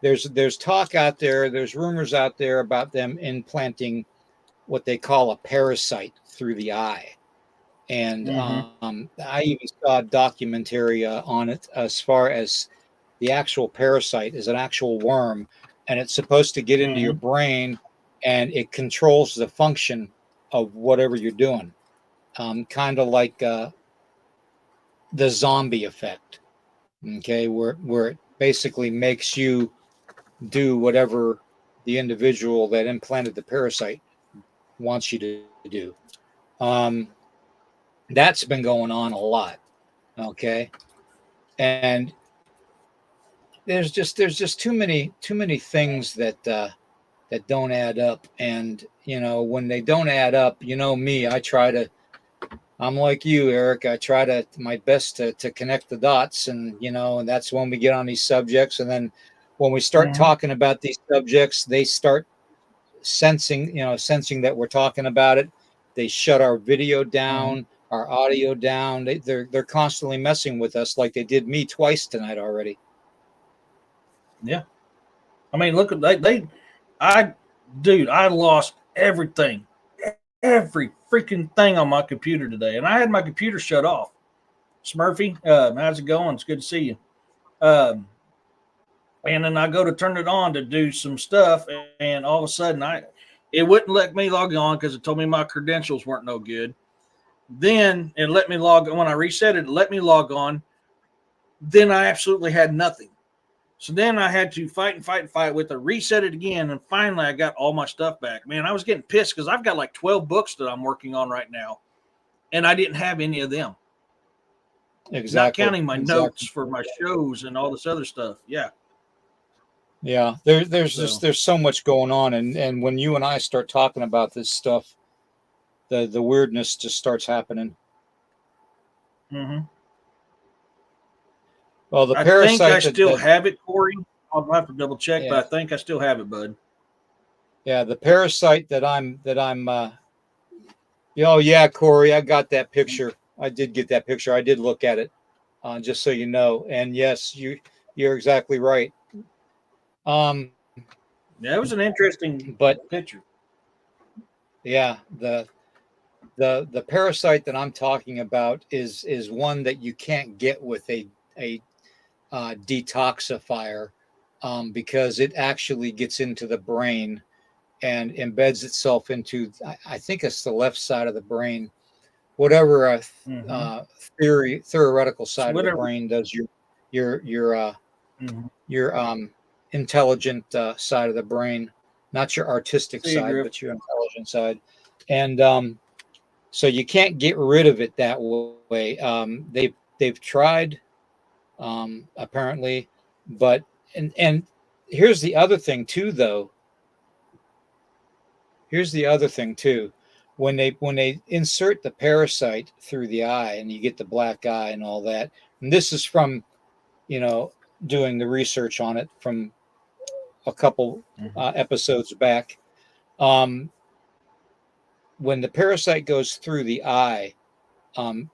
There's talk out there, there's rumors out there about them implanting what they call a parasite through the eye. And Mhm. I even saw a documentary on it, as far as the actual parasite is an actual worm, and it's supposed to get into your Mhm. brain, and it controls the function of whatever you're doing, kind of like the zombie effect. Okay, where it basically makes you do whatever the individual that implanted the parasite wants you to do. Um, that's been going on a lot. Okay, and there's just too many things that don't add up. And when they don't add up, me, I'm like you, Eric. I try to my best to connect the dots, and that's when we get on these subjects. And then when we start Mhm. talking about these subjects, they start sensing that we're talking about it. They shut our video Mhm. down, our audio down. They're constantly messing with us, like they did me twice tonight already. Yeah. I mean, look at I, dude, I lost everything, every freaking thing on my computer today, and I had my computer shut off. Smurfy, how's it going? It's good to see you. Um, and then I go to turn it on to do some stuff, and all of a sudden, it wouldn't let me log on because it told me my credentials weren't no good. Then it let me log when I reset it. It let me log on. Then I absolutely had nothing. So then I had to fight and fight and fight with it, reset it again, and finally I got all my stuff back. Man, I was getting pissed because I've got like 12 books that I'm working on right now, and I didn't have any of them. Not Exactly, counting my notes exactly. for my shows and all this other stuff. Yeah. Yeah, there's just So. there's so much going on, and when you and I start talking about this stuff, the weirdness just starts happening. Hmm. Well, the I think I parasite still that have it, Corey. I'll have to double check, yeah, but I think I still have it, bud. yeah, the parasite that I'm oh yeah, Corey, I got that picture. I did get that picture. I did look at it, just so you know. And yes, you're exactly right. Um, Yeah, it was an interesting but picture. yeah, the parasite that I'm talking about is one that you can't get with a detoxifier, because it actually gets into the brain and embeds itself into, I think it's the left side of the brain, whatever Hmm. theoretical So side of the whatever. brain does your your uh, Hmm. your intelligent side of the brain, not your artistic See you, side, Griff. but your intelligent side. And so you can't get rid of it that way. They've tried, apparently, but and here's the other thing too, though. Here's the other thing too. When they insert the parasite through the eye and you get the black eye and all that, and this is from you know doing the research on it from a couple Hmm. episodes back. Um, when the parasite goes through the eye, um,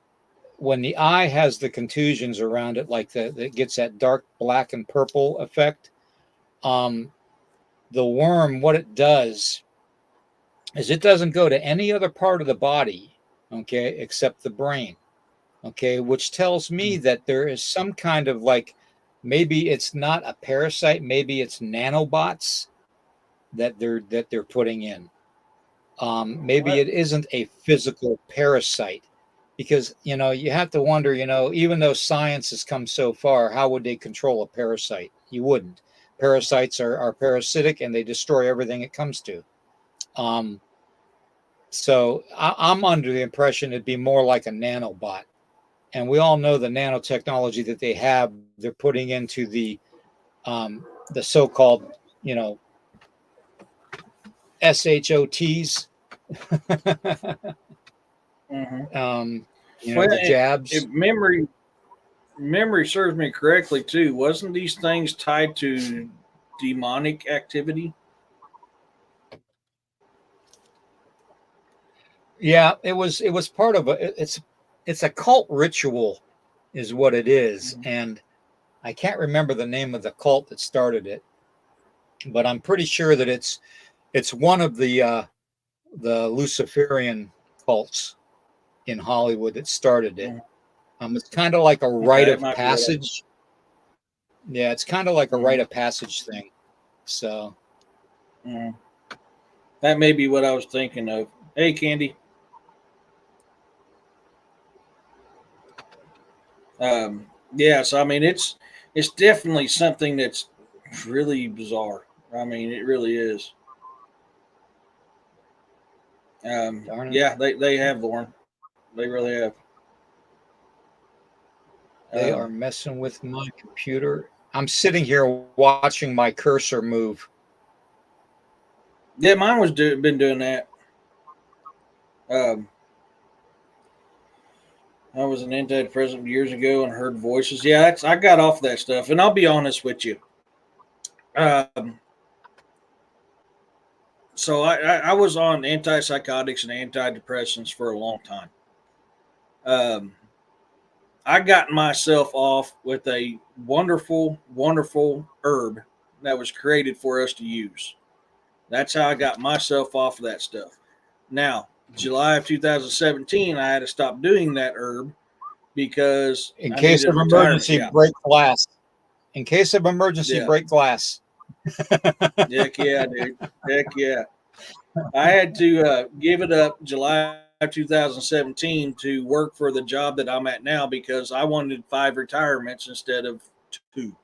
when the eye has the contusions around it, like that gets that dark black and purple effect. Um, the worm, what it does is it doesn't go to any other part of the body, okay, except the brain, okay, which tells me that there is some kind of, like, maybe it's not a parasite, maybe it's nanobots that they're putting in. Maybe What? it isn't a physical parasite, because you have to wonder, even though science has come so far, how would they control a parasite? You wouldn't. Parasites are parasitic and they destroy everything it comes to. Um, so I'm under the impression it'd be more like a nanobot. and we all know the nanotechnology that they have. They're putting into the so-called, SHOTs, Well, the jabs. if memory serves me correctly too, wasn't these things tied to demonic activity? Yeah, it was part of it's a cult ritual is what it is. And I can't remember the name of the cult that started it, but I'm pretty sure that it's one of the Luciferian cults in Hollywood that started it. It's kind of like a rite of passage. Yeah, it's kind of like a rite of passage thing. So that may be what I was thinking of. Hey, Candy. Yeah, so I mean, it's definitely something that's really bizarre. I mean, it really is. Yeah, they have, Lauren. They really have. They are messing with my computer. I'm sitting here watching my cursor move. Yeah, mine was been doing that. I was an antidepressant years ago and heard voices. Yeah, I got off that stuff, and I'll be honest with you. So I was on antipsychotics and antidepressants for a long time. I got myself off with a wonderful, wonderful herb that was created for us to use. That's how I got myself off of that stuff. Now, July of 2017, I had to stop doing that herb because in case of emergency, break glass. In case of emergency, break glass. Heck yeah, dude. Heck yeah. I had to give it up July 2017 to work for the job that I'm at now because I wanted 5 retirements instead of 2.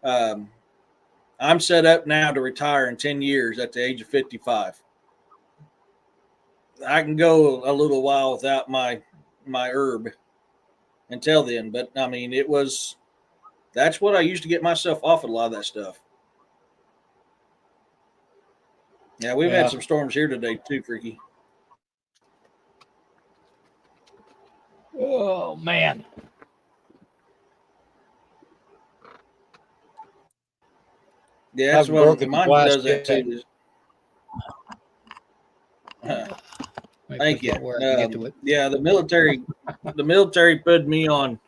I'm set up now to retire in 10 years at the age of 55. I can go a little while without my herb until then, but I mean, that's what I used to get myself off of a lot of that stuff. Yeah, we've had some storms here today too, Freaky. Oh man. Yeah, that's what mine does that too. Thank you. Yeah, the military put me on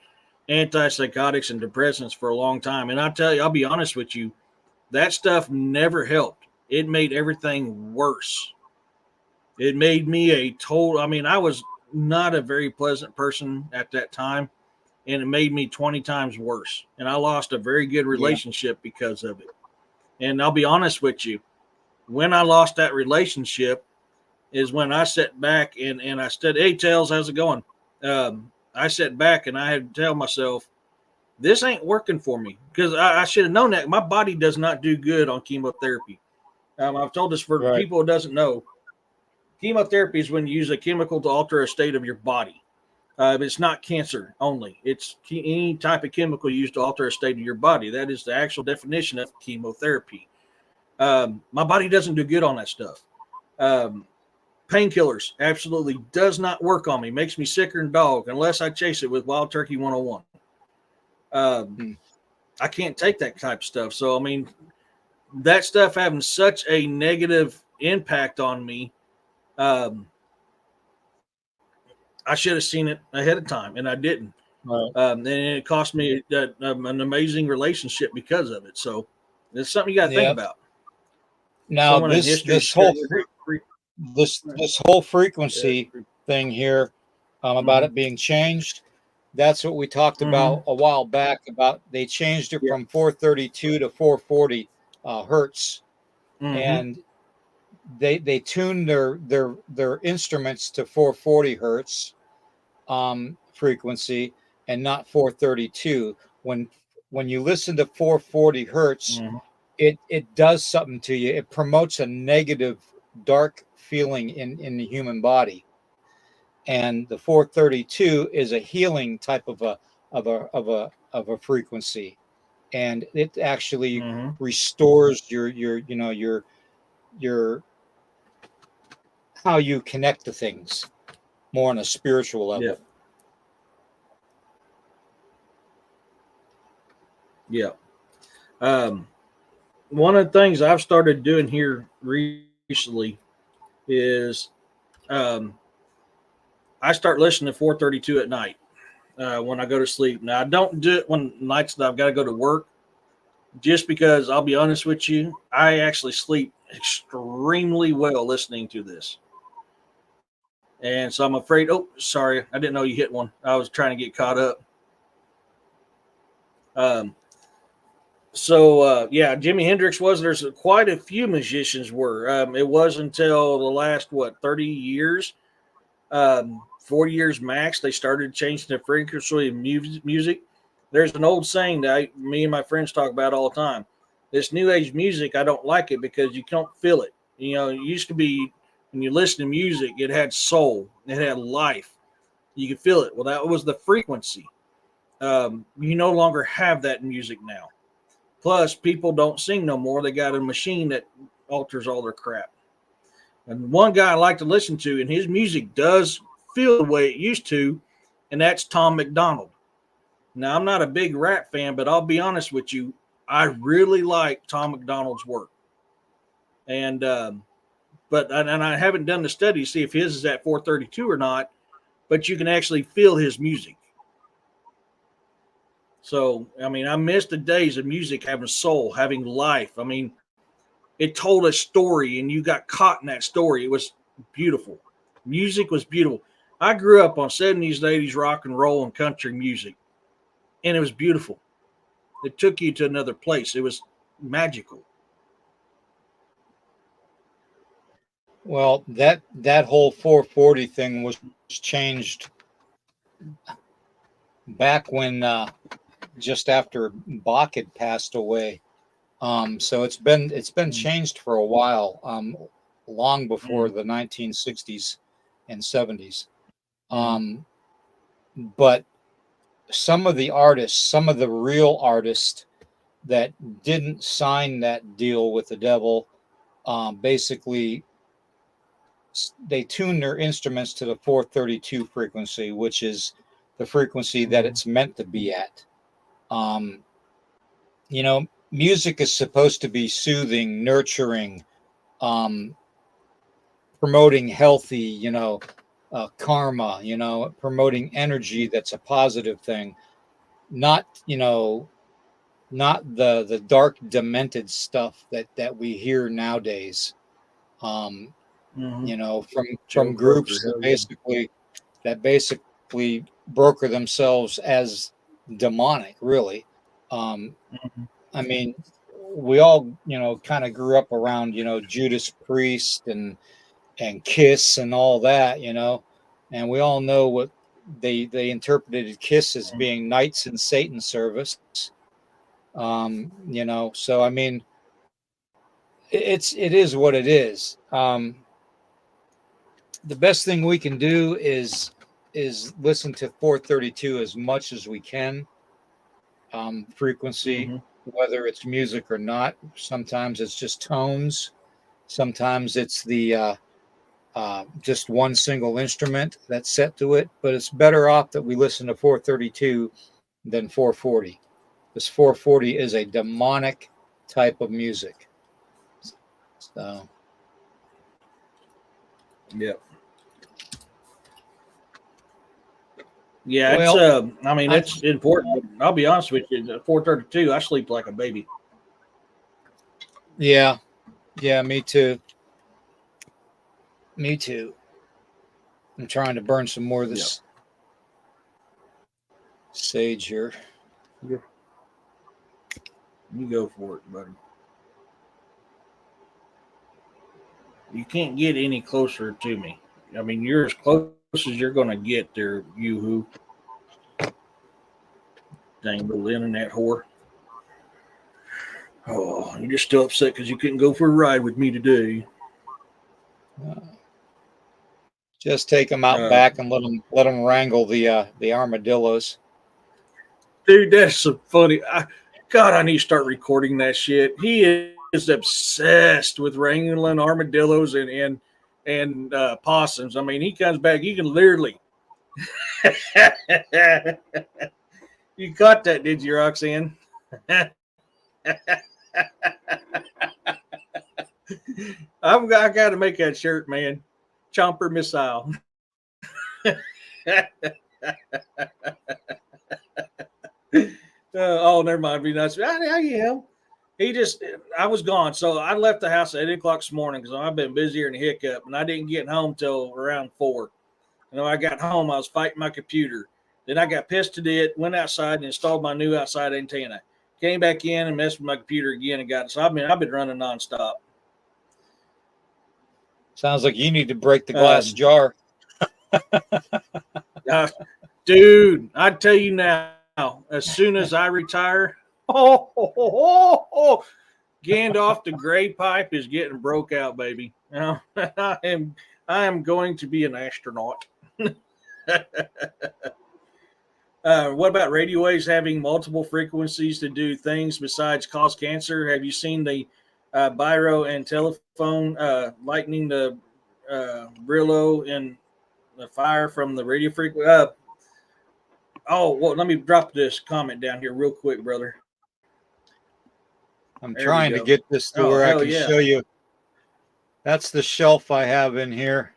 antipsychotics and depressants for a long time, and I'll be honest with you, that stuff never helped. It made everything worse. It made me I was not a very pleasant person at that time, and it made me 20 times worse. And I lost a very good relationship because of it. And I'll be honest with you, when I lost that relationship is when I sat back and I said, "Hey, Tails, how's it going?" I sat back and I had to tell myself, this ain't working for me, because I should have known that. My body does not do good on chemotherapy. I've told this for people who doesn't know. Chemotherapy is when you use a chemical to alter a state of your body. It's not cancer only. It's any type of chemical used to alter a state of your body. That is the actual definition of chemotherapy. My body doesn't do good on that stuff. Painkillers absolutely does not work on me. Makes me sicker than dog unless I chase it with Wild Turkey 101. I can't take that type of stuff. So, I mean, that stuff having such a negative impact on me, I should have seen it ahead of time, and I didn't. And it cost me an amazing relationship because of it. So, it's something you got to think about. Now, this whole frequency thing here about it being changed, that's what we talked about a while back. About they changed it from 432 to 440 hertz, and they tuned their instruments to 440 hertz frequency and not 432. When you listen to 440 hertz, it does something to you. It promotes a negative, dark feeling in the human body. and the 432 is a healing type of a frequency, and it actually restores your how you connect to things more on a spiritual level. Yeah. One of the things I've started doing here recently is I start listening to 432 at night when I go to sleep. Now, I don't do it when nights that I've got to go to work, just because I'll be honest with you, I actually sleep extremely well listening to this. And so I'm afraid, oh, sorry, I didn't know you hit one. I was trying to get caught up. Yeah, Jimi Hendrix was. There's quite a few musicians were. It was until the last 30 years, 40 years max, they started changing the frequency of music. There's an old saying that me and my friends talk about all the time. This new age music, I don't like it because you can't feel it. You know, it used to be when you listen to music, it had soul, it had life. You could feel it. Well, that was the frequency. You no longer have that in music now. Plus, people don't sing no more. They got a machine that alters all their crap. And one guy I like to listen to, and his music does feel the way it used to, and that's Tom McDonald. Now, I'm not a big rap fan, but I'll be honest with you, I really like Tom McDonald's work. And but I haven't done the study to see if his is at 432 or not, but you can actually feel his music. So, I mean, I miss the days of music having soul, having life. I mean, it told a story and you got caught in that story. It was beautiful. Music was beautiful. I grew up on 70s and 80s rock and roll and country music, and it was beautiful. It took you to another place. It was magical. Well, that whole 440 thing was changed back when just after Bach had passed away. So it's been changed for a while, long before the 1960s and 70s. But some of the real artists that didn't sign that deal with the devil, basically they tune their instruments to the 432 frequency, which is the frequency that it's meant to be at. You know, music is supposed to be soothing, nurturing, promoting healthy, karma, promoting energy that's a positive thing, not, not the dark, demented stuff that we hear nowadays. From groups that basically broker themselves as demonic, really. I mean, we all, kind of grew up around, Judas Priest and Kiss and all that, and we all know what they interpreted Kiss as being knights in Satan's service. So I mean, it is what it is. The best thing we can do is listen to 432 as much as we can. Frequency, whether it's music or not. Sometimes it's just tones. Sometimes it's the just one single instrument that's set to it. But it's better off that we listen to 432 than 440. This 440 is a demonic type of music. So, yeah. Yeah, well, it's I mean, it's important. I'll be honest with you, at 432, I sleep like a baby. Yeah. Yeah, me too. Me too. I'm trying to burn some more of this sage here. Yeah. You go for it, buddy. You can't get any closer to me. I mean, you're as close as you're going to get there, you who. Dang little internet whore. Oh, you're just still upset because you couldn't go for a ride with me today. Just take them out back and let them wrangle the armadillos. Dude, that's so funny. God, I need to start recording that shit. He is obsessed with wrangling armadillos and possums. I mean, he comes back. You can literally. You caught that, did you, Roxanne? I got to make that shirt, man. Chomper missile. Oh, never mind. Be nice. I am. I was gone. So I left the house at 8 o'clock this morning because I've been busier than a hiccup, and I didn't get home till around 4. And when I got home, I was fighting my computer. Then I got pissed at it, went outside and installed my new outside antenna. Came back in and messed with my computer again and got it. So I've been running nonstop. Sounds like you need to break the glass jar. Dude, I tell you now, as soon as I retire, Gandalf the Gray Pipe is getting broke out, baby. I am going to be an astronaut. What about radio waves having multiple frequencies to do things besides cause cancer? Have you seen the Biro and telephone lightning the Brillo in the fire from the radio frequency? Well, let me drop this comment down here real quick, brother. I'm trying to get this to where I can show you. That's the shelf I have in here.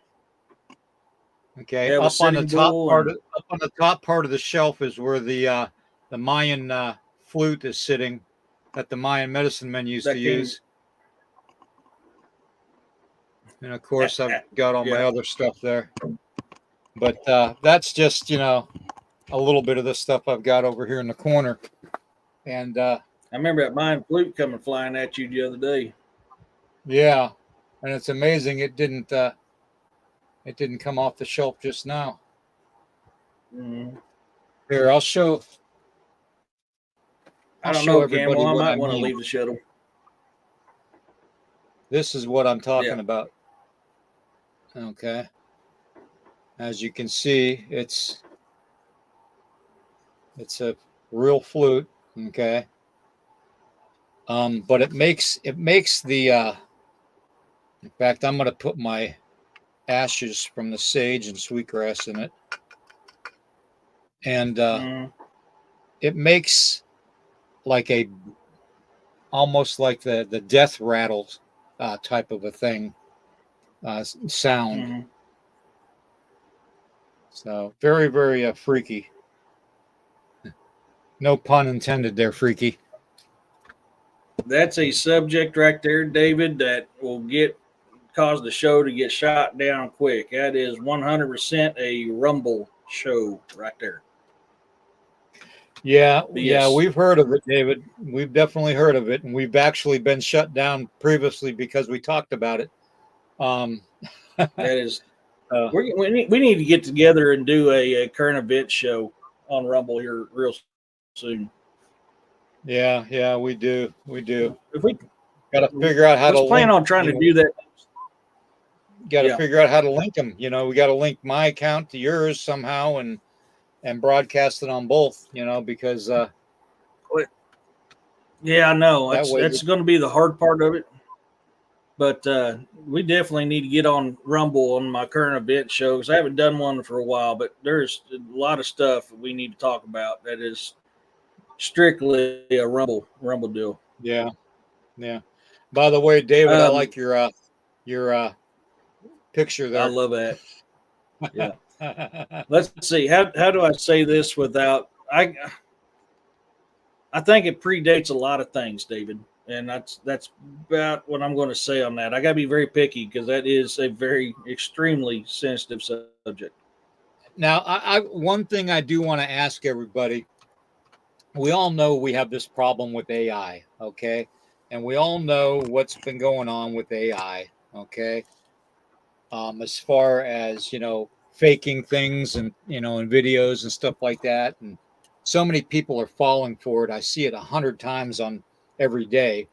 Okay, up on the top part of the shelf is where the Mayan flute is sitting that the Mayan medicine men used to use. And of course, I've got all my other stuff there. But that's just, a little bit of the stuff I've got over here in the corner. And I remember that Mayan flute coming flying at you the other day. Yeah, and it's amazing it didn't come off the shelf just now. Mm-hmm. Here, I'll show. I don't know, Gamble. I might want to leave the shuttle. This is what I'm talking about. Okay. As you can see, it's a real flute. Okay. But it makes the. In fact, I'm going to put my ashes from the sage and sweetgrass in it, and it makes like almost like the death rattle type of a thing sound. Mm-hmm. So very, very freaky. No pun intended there, freaky. That's a subject right there, David, that will cause the show to get shot down quick. That is 100% a Rumble show right there. Yeah, we've heard of it, David. We've definitely heard of it, and we've actually been shut down previously because we talked about it. That is, we need to get together and do a current event show on Rumble here real soon. Yeah, we do. If we got to figure out how to plan on trying to do that. Got to figure out how to link them. We got to link my account to yours somehow and broadcast it on both. Because yeah, I know that's going to be the hard part of it. But we definitely need to get on Rumble on my current event show because I haven't done one for a while. But there's a lot of stuff we need to talk about that is strictly a Rumble deal. Yeah. By the way, David, I like your picture there. I love that. Yeah. Let's see. How do I say this without I think it predates a lot of things, David. And that's about what I'm going to say on that. I got to be very picky because that is a very extremely sensitive subject. Now, one thing I do want to ask everybody. We all know we have this problem with AI, okay? And we all know what's been going on with AI, okay? As far as, faking things and, in videos and stuff like that. And so many people are falling for it. I see it 100 times every day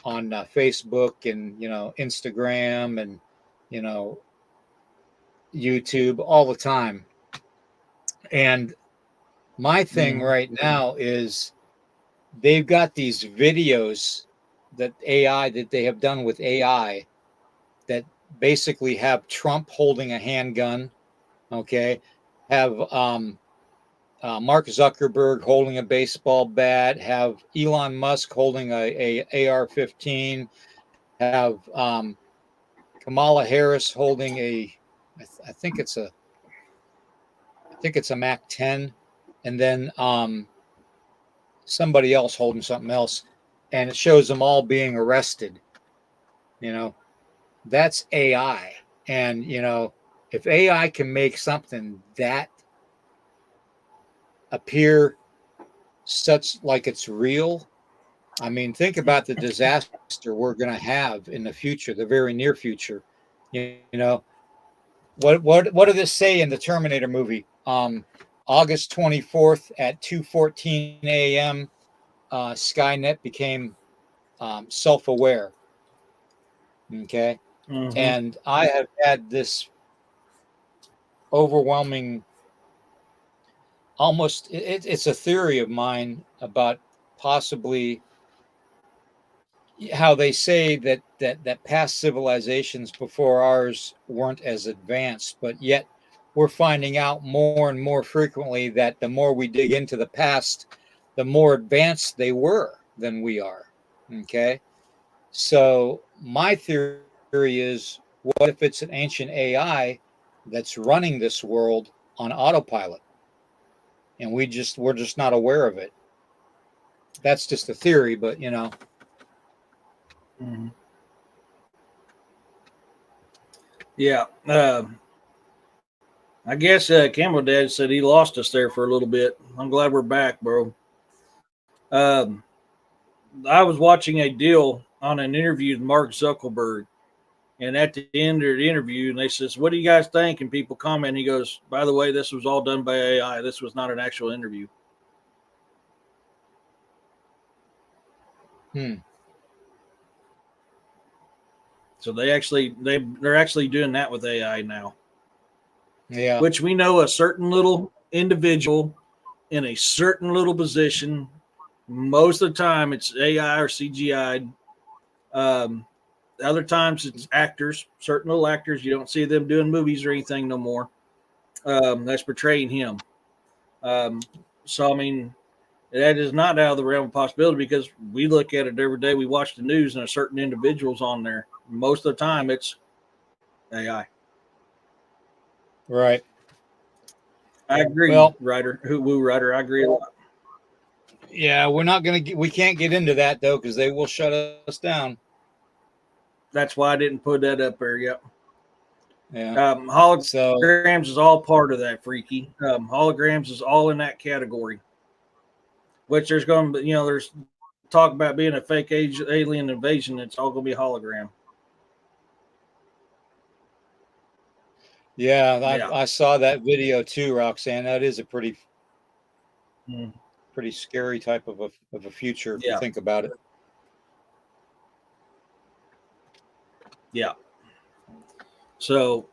on Facebook and, Instagram and, YouTube all the time. And my thing right now is they've got these videos that they have done with AI that basically have Trump holding a handgun, okay, have Mark Zuckerberg holding a baseball bat, have Elon Musk holding a AR-15, have Kamala Harris holding I think it's a Mac 10, and then somebody else holding something else, and it shows them all being arrested. You know, that's AI, and if AI can make something that appear such like it's real, I mean, think about the disaster we're going to have in the future, the very near future. You know, what did this say in the Terminator movie? August 24th at 2:14 a.m. Skynet became self-aware. Okay, and I have had this overwhelming, almost it's a theory of mine about possibly how they say that past civilizations before ours weren't as advanced, but yet we're finding out more and more frequently that the more we dig into the past, the more advanced they were than we are. Okay, so my theory is, what if it's an ancient AI that's running this world on autopilot, and we're just not aware of it? That's just a theory, but Yeah. I guess Campbell Dad said he lost us there for a little bit. I'm glad we're back, bro. I was watching a deal on an interview with Mark Zuckerberg, and at the end of the interview, and they says, "What do you guys think?" And people comment. He goes, "By the way, this was all done by AI. This was not an actual interview." So they're actually doing that with AI now. Yeah. Which we know a certain little individual in a certain little position. Most of the time, it's AI or CGI. Other times, it's actors, certain little actors. You don't see them doing movies or anything no more. That's portraying him. So, I mean, that is not out of the realm of possibility, because we look at it every day. We watch the news, and a certain individual's on there. Most of the time, it's AI. Right. I agree, well, Woo Ryder. I agree a lot. Yeah, we can't get into that though, because they will shut us down. That's why I didn't put that up there. Yep. Yeah. Holograms is all part of that, freaky. Holograms is all in that category. Which there's going to be, there's talk about being a fake alien invasion. It's all going to be hologram. Yeah, I saw that video too, Roxanne. That is a pretty scary type of a future if you think about it. Yeah. So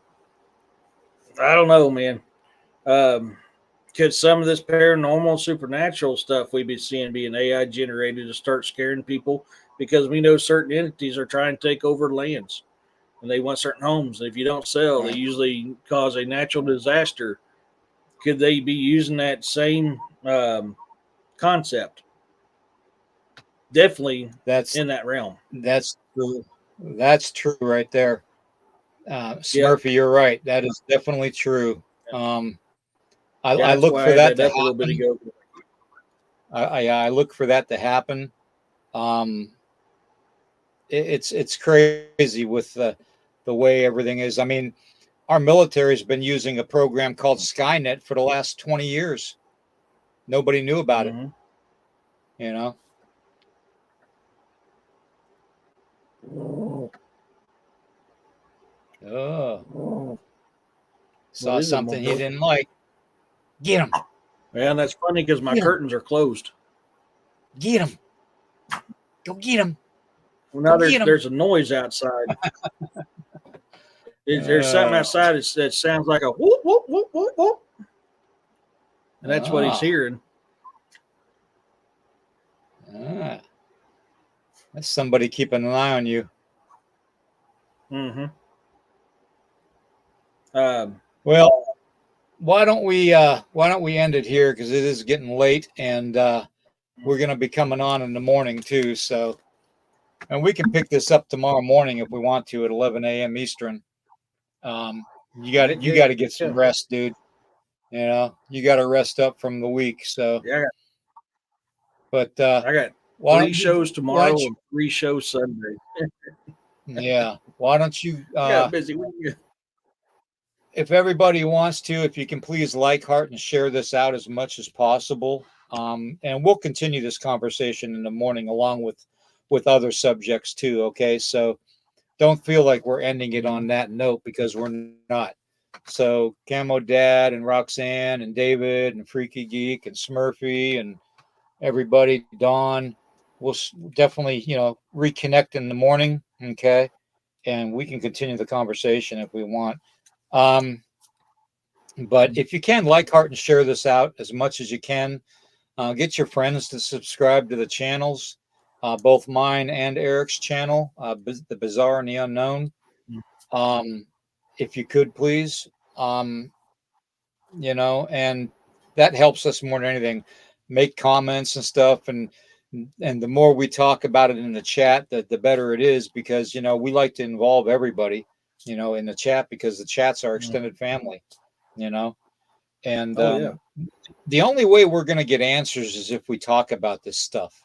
I don't know, man. Could some of this paranormal, supernatural stuff we've been seeing being AI generated to start scaring people? Because we know certain entities are trying to take over lands, and they want certain homes. If you don't sell, they usually cause a natural disaster. Could they be using that same concept? Definitely, that's in that realm. That's true. That's true right there. Smurfy, you're right. That is definitely true. I look for that to happen. I look for that to happen. It's crazy with the way everything is. I mean, our military has been using a program called Skynet for the last 20 years. Nobody knew about it. Oh. Saw something he didn't like. Get him. Yeah, and that's funny because my curtains are closed. Get him. Go get him. Well, now there's a noise outside. There's something outside that sounds like a whoop, whoop, whoop, whoop, whoop. And that's what he's hearing. That's somebody keeping an eye on you. Mm-hmm. Well, why don't we end it here, because it is getting late, and we're going to be coming on in the morning too. So, and we can pick this up tomorrow morning if we want to at 11 a.m. Eastern. You got to get some rest, dude. You know, you got to rest up from the week. So, yeah. But I got 3 shows tomorrow and 3 shows Sunday. Yeah. Why don't you? Got busy week. If everybody wants to, if you can please like, heart, and share this out as much as possible. And we'll continue this conversation in the morning along with other subjects too. Okay. So don't feel like we're ending it on that note, because we're not. So Camo Dad and Roxanne and David and Freaky Geek and Smurfy and everybody, Dawn, we'll definitely, reconnect in the morning. Okay. And we can continue the conversation if we want. But if you can, like, heart, and share this out as much as you can. Get your friends to subscribe to the channels, both mine and Eric's channel, The Bizarre and the Unknown. If you could, please, and that helps us more than anything. Make comments and stuff, and the more we talk about it in the chat, the better it is, because we like to involve everybody, in the chat, because the chat's our extended family, and the only way we're going to get answers is if we talk about this stuff,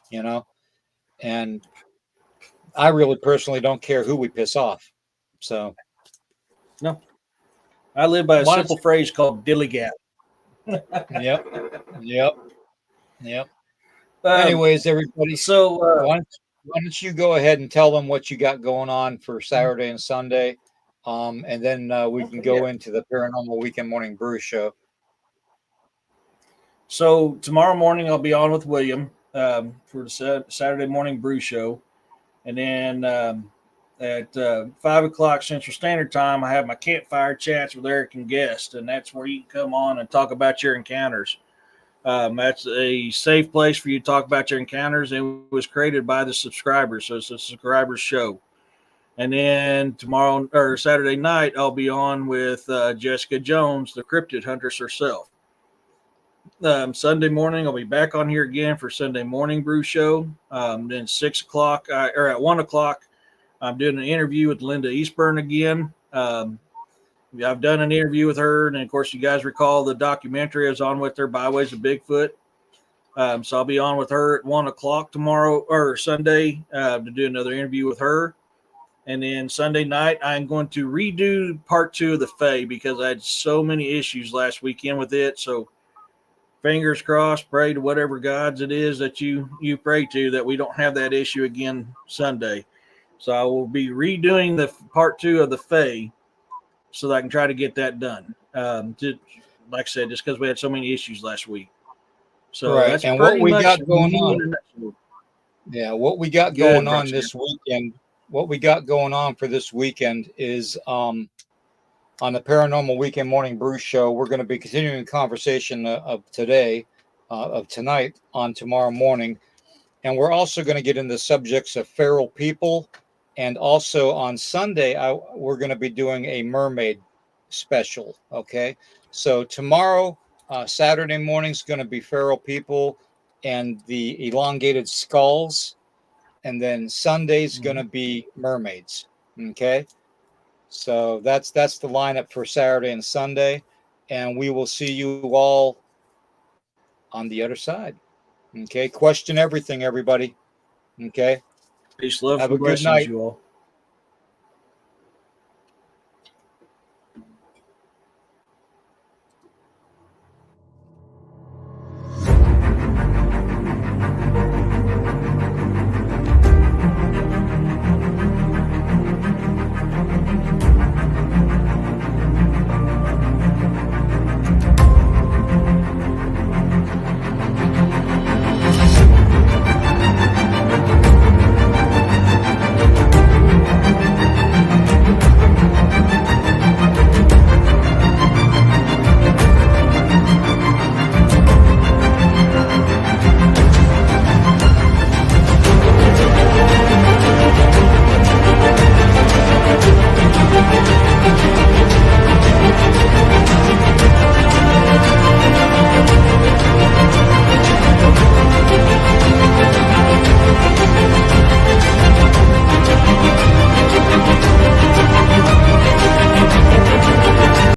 and I really personally don't care who we piss off. So no, I live by a simple phrase called dilly gap. Yep. Anyways, everybody, so why don't you go ahead and tell them what you got going on for Saturday and Sunday, and then we can go into the Paranormal Weekend Morning Brew Show. So tomorrow morning I'll be on with William for the Saturday Morning Brew Show, and then at 5 o'clock Central Standard Time I have my campfire chats with Eric and guests, and that's where you can come on and talk about your encounters. That's a safe place for you to talk about your encounters. It was created by the subscribers, so it's a subscribers show. And then tomorrow or Saturday night I'll be on with Jessica Jones, the Cryptid Huntress herself. Sunday morning I'll be back on here again for Sunday Morning Brew Show. Then 6 o'clock or at 1 o'clock I'm doing an interview with Linda Eastburn again. I've done an interview with her, and of course you guys recall the documentary I was on with her, Byways of Bigfoot. So I'll be on with her at 1 o'clock tomorrow or Sunday to do another interview with her. And then Sunday night I'm going to redo part 2 of the Fae, because I had so many issues last weekend with it. So fingers crossed, pray to whatever gods it is that you pray to, that we don't have that issue again Sunday. So I will be redoing the part 2 of the Fae, so that I can try to get that done. Like I said, just because we had so many issues last week. So right. that's and pretty what we much got going on. Yeah, what we got going on this weekend. What we got going on for this weekend is on the Paranormal Weekend Morning Brew Show, we're going to be continuing the conversation of tonight on tomorrow morning. And we're also going to get into subjects of feral people. And also on Sunday, we're going to be doing a mermaid special. Okay. So tomorrow, Saturday morning is going to be feral people and the elongated skulls. And then Sunday's going to be mermaids. Okay. So that's the lineup for Saturday and Sunday. And we will see you all on the other side. Okay. Question everything, everybody. Okay. Peace, love, have a good night. You all.